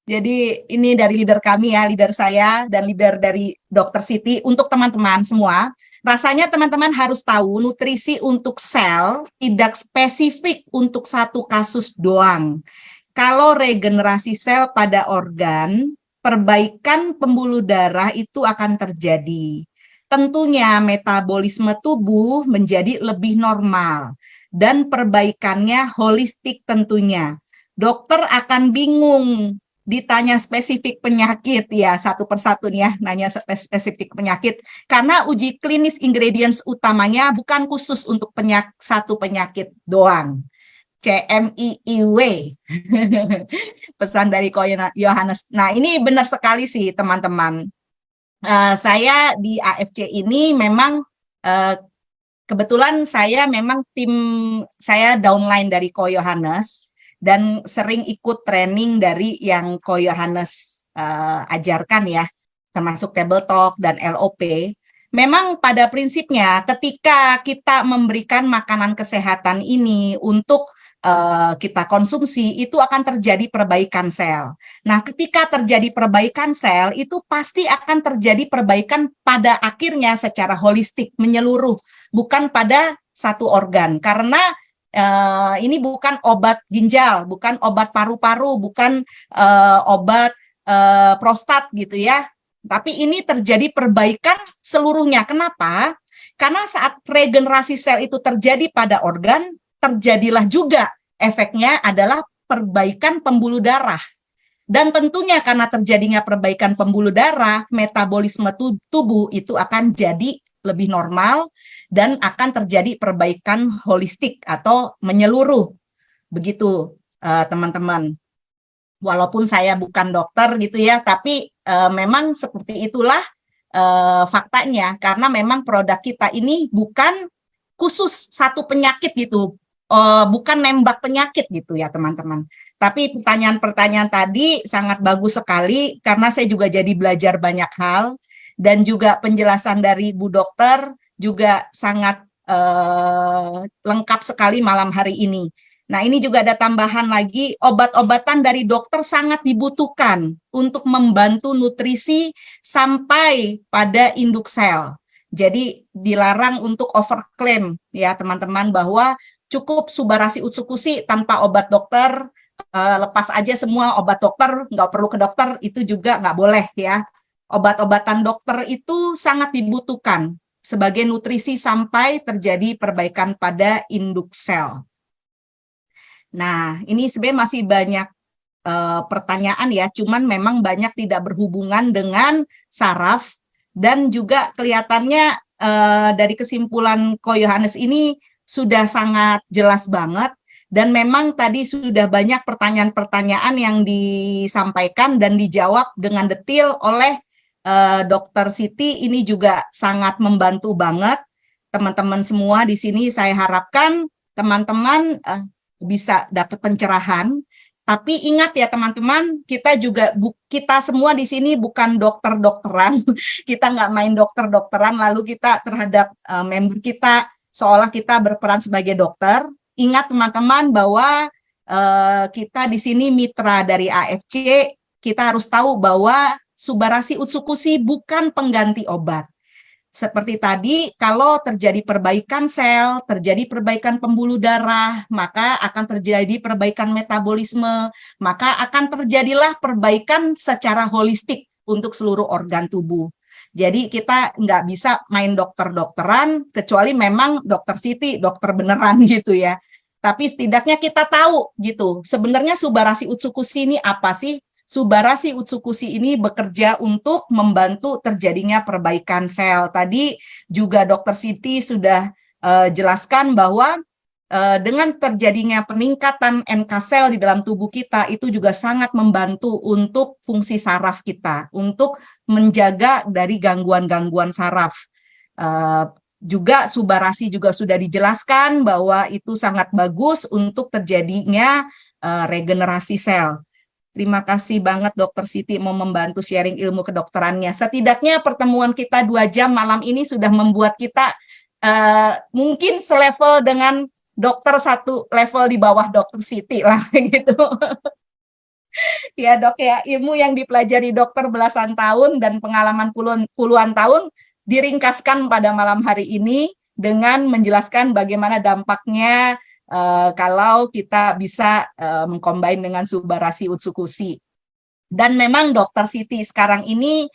S2: Jadi ini dari leader kami ya, leader saya dan leader dari Dokter Siti. Untuk teman-teman semua, rasanya teman-teman harus tahu nutrisi untuk sel tidak spesifik untuk satu kasus doang. Kalau regenerasi sel pada organ, perbaikan pembuluh darah itu akan terjadi. Tentunya metabolisme tubuh menjadi lebih normal dan perbaikannya holistik tentunya. Dokter akan bingung ditanya spesifik penyakit ya, satu persatu nih ya, nanya spesifik penyakit karena uji klinis ingredients utamanya bukan khusus untuk satu penyakit doang. CMIIW. Pesan dari Ko Yohanes. Nah, ini benar sekali sih teman-teman. Saya di AFC ini memang kebetulan saya memang tim saya downline dari Ko Yohanes dan sering ikut training dari yang Ko Yohanes ajarkan ya, termasuk Table Talk dan LOP. Memang pada prinsipnya ketika kita memberikan makanan kesehatan ini untuk kita konsumsi, itu akan terjadi perbaikan sel. Nah, ketika terjadi perbaikan sel, itu pasti akan terjadi perbaikan pada akhirnya secara holistik, menyeluruh, bukan pada satu organ. Karena ini bukan obat ginjal, bukan obat paru-paru, bukan obat prostat gitu ya. Tapi ini terjadi perbaikan seluruhnya. Kenapa? Karena saat regenerasi sel itu terjadi pada organ, terjadilah juga efeknya adalah perbaikan pembuluh darah. Dan tentunya karena terjadinya perbaikan pembuluh darah, metabolisme tubuh itu akan jadi lebih normal dan akan terjadi perbaikan holistik atau menyeluruh. Begitu, teman-teman. Walaupun saya bukan dokter gitu ya, tapi memang seperti itulah faktanya, karena memang produk kita ini bukan khusus satu penyakit gitu, bukan nembak penyakit gitu ya teman-teman. Tapi pertanyaan-pertanyaan tadi sangat bagus sekali, karena saya juga jadi belajar banyak hal, dan juga penjelasan dari Bu Dokter juga sangat lengkap sekali malam hari ini. Nah, ini juga ada tambahan lagi, obat-obatan dari dokter sangat dibutuhkan untuk membantu nutrisi sampai pada induk sel. Jadi dilarang untuk overklaim ya teman-teman, bahwa cukup Subbarasi Utsukushi tanpa obat dokter, lepas aja semua obat dokter, nggak perlu ke dokter, itu juga nggak boleh ya. Obat-obatan dokter itu sangat dibutuhkan sebagai nutrisi sampai terjadi perbaikan pada induk sel. Nah, ini sebenarnya masih banyak pertanyaan ya, cuman memang banyak tidak berhubungan dengan saraf, dan juga kelihatannya dari kesimpulan Ko Yohanes ini sudah sangat jelas banget, dan memang tadi sudah banyak pertanyaan-pertanyaan yang disampaikan dan dijawab dengan detail oleh Dr. Siti. Ini juga sangat membantu banget teman-teman semua di sini. Saya harapkan teman-teman bisa dapat pencerahan. Tapi ingat ya teman-teman, kita semua di sini bukan dokter-dokteran, kita nggak main dokter-dokteran lalu kita terhadap member kita seolah kita berperan sebagai dokter. Ingat teman-teman bahwa kita di sini mitra dari AFC, kita harus tahu bahwa Subbarasi Utsukushi bukan pengganti obat. Seperti tadi, kalau terjadi perbaikan sel, terjadi perbaikan pembuluh darah, maka akan terjadi perbaikan metabolisme, maka akan terjadilah perbaikan secara holistik untuk seluruh organ tubuh. Jadi kita nggak bisa main dokter-dokteran, kecuali memang dokter Siti, dokter beneran gitu ya. Tapi setidaknya kita tahu gitu, sebenarnya Subbarasi Utsukushi ini apa sih? Subbarasi Utsukushi ini bekerja untuk membantu terjadinya perbaikan sel. Tadi juga Dr. Siti sudah jelaskan bahwa dengan terjadinya peningkatan NK sel di dalam tubuh kita, itu juga sangat membantu untuk fungsi saraf kita, untuk menjaga dari gangguan-gangguan saraf. Juga Subbarasi juga sudah dijelaskan bahwa itu sangat bagus untuk terjadinya regenerasi sel. Terima kasih banget Dr. Siti mau membantu sharing ilmu kedokterannya. Setidaknya pertemuan kita 2 jam malam ini sudah membuat kita mungkin selevel dengan dokter satu level di bawah Dr. Siti lah gitu. Ya dok ya, ilmu yang dipelajari dokter belasan tahun dan pengalaman puluhan tahun diringkaskan pada malam hari ini dengan menjelaskan bagaimana dampaknya kalau kita bisa mengcombine dengan Subbarasi Utsukushi. Dan memang Dr. Siti sekarang ini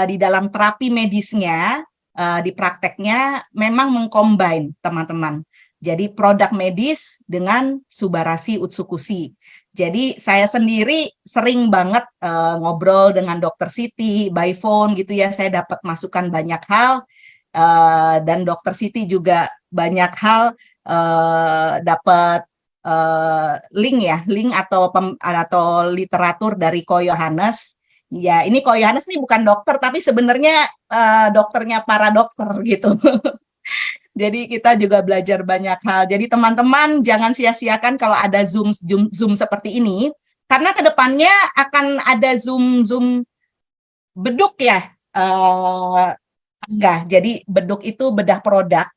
S2: di dalam terapi medisnya, di prakteknya memang mengcombine teman-teman. Jadi produk medis dengan Subbarasi Utsukushi. Jadi saya sendiri sering banget ngobrol dengan Dr. Siti by phone gitu ya, saya dapat masukan banyak hal, dan Dr. Siti juga banyak hal dapat link atau literatur dari Ko Yohanes. Ya, ini Ko Yohanes nih bukan dokter, tapi sebenarnya dokternya para dokter gitu. Jadi kita juga belajar banyak hal. Jadi teman-teman jangan sia-siakan kalau ada Zoom seperti ini, karena kedepannya akan ada Zoom beduk ya. Enggak, jadi beduk itu bedah produk.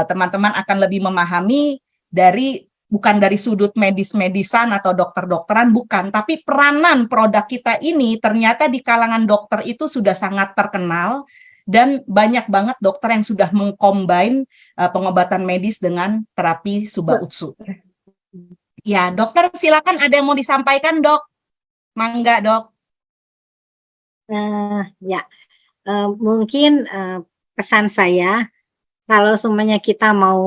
S2: Teman-teman akan lebih memahami dari bukan dari sudut medis-medisan atau dokter-dokteran, bukan, tapi peranan produk kita ini ternyata di kalangan dokter itu sudah sangat terkenal, dan banyak banget dokter yang sudah mengcombine pengobatan medis dengan terapi Subah Utsu. Ya, dokter silakan, ada yang mau disampaikan, Dok? Mangga, Dok.
S1: Ya, mungkin pesan saya, kalau semuanya kita mau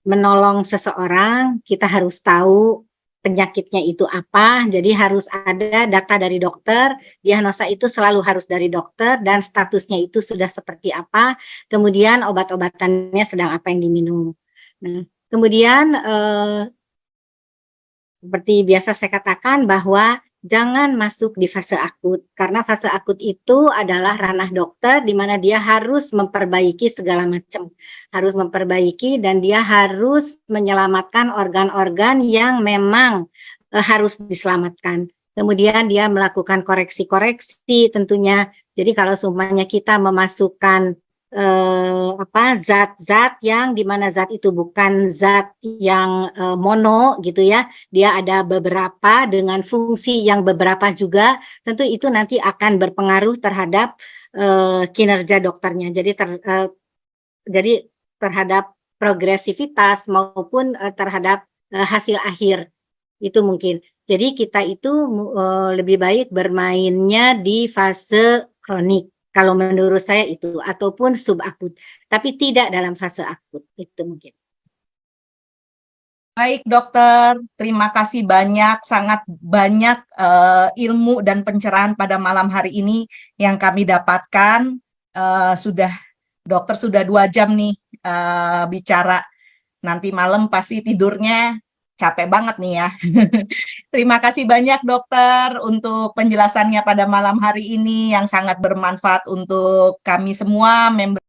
S1: menolong seseorang, kita harus tahu penyakitnya itu apa. Jadi harus ada data dari dokter, diagnosa itu selalu harus dari dokter, dan statusnya itu sudah seperti apa, kemudian obat-obatannya sedang apa yang diminum. Nah, kemudian seperti biasa saya katakan bahwa jangan masuk di fase akut, karena fase akut itu adalah ranah dokter di mana dia harus memperbaiki segala macam, harus memperbaiki, dan dia harus menyelamatkan organ-organ yang memang harus diselamatkan. Kemudian dia melakukan koreksi-koreksi tentunya. Jadi kalau semuanya kita memasukkan zat-zat yang dimana zat itu bukan zat yang mono gitu ya, dia ada beberapa dengan fungsi yang beberapa juga, tentu itu nanti akan berpengaruh terhadap kinerja dokternya. Jadi terhadap progresivitas maupun terhadap hasil akhir itu mungkin. Jadi kita itu lebih baik bermainnya di fase kronik. Kalau menurut saya itu, ataupun subakut, tapi tidak dalam fase akut, itu mungkin.
S2: Baik, dokter, terima kasih banyak, sangat banyak ilmu dan pencerahan pada malam hari ini yang kami dapatkan. Dokter sudah 2 jam nih bicara, nanti malam pasti tidurnya capek banget nih ya. Terima kasih banyak dokter untuk penjelasannya pada malam hari ini yang sangat bermanfaat untuk kami semua member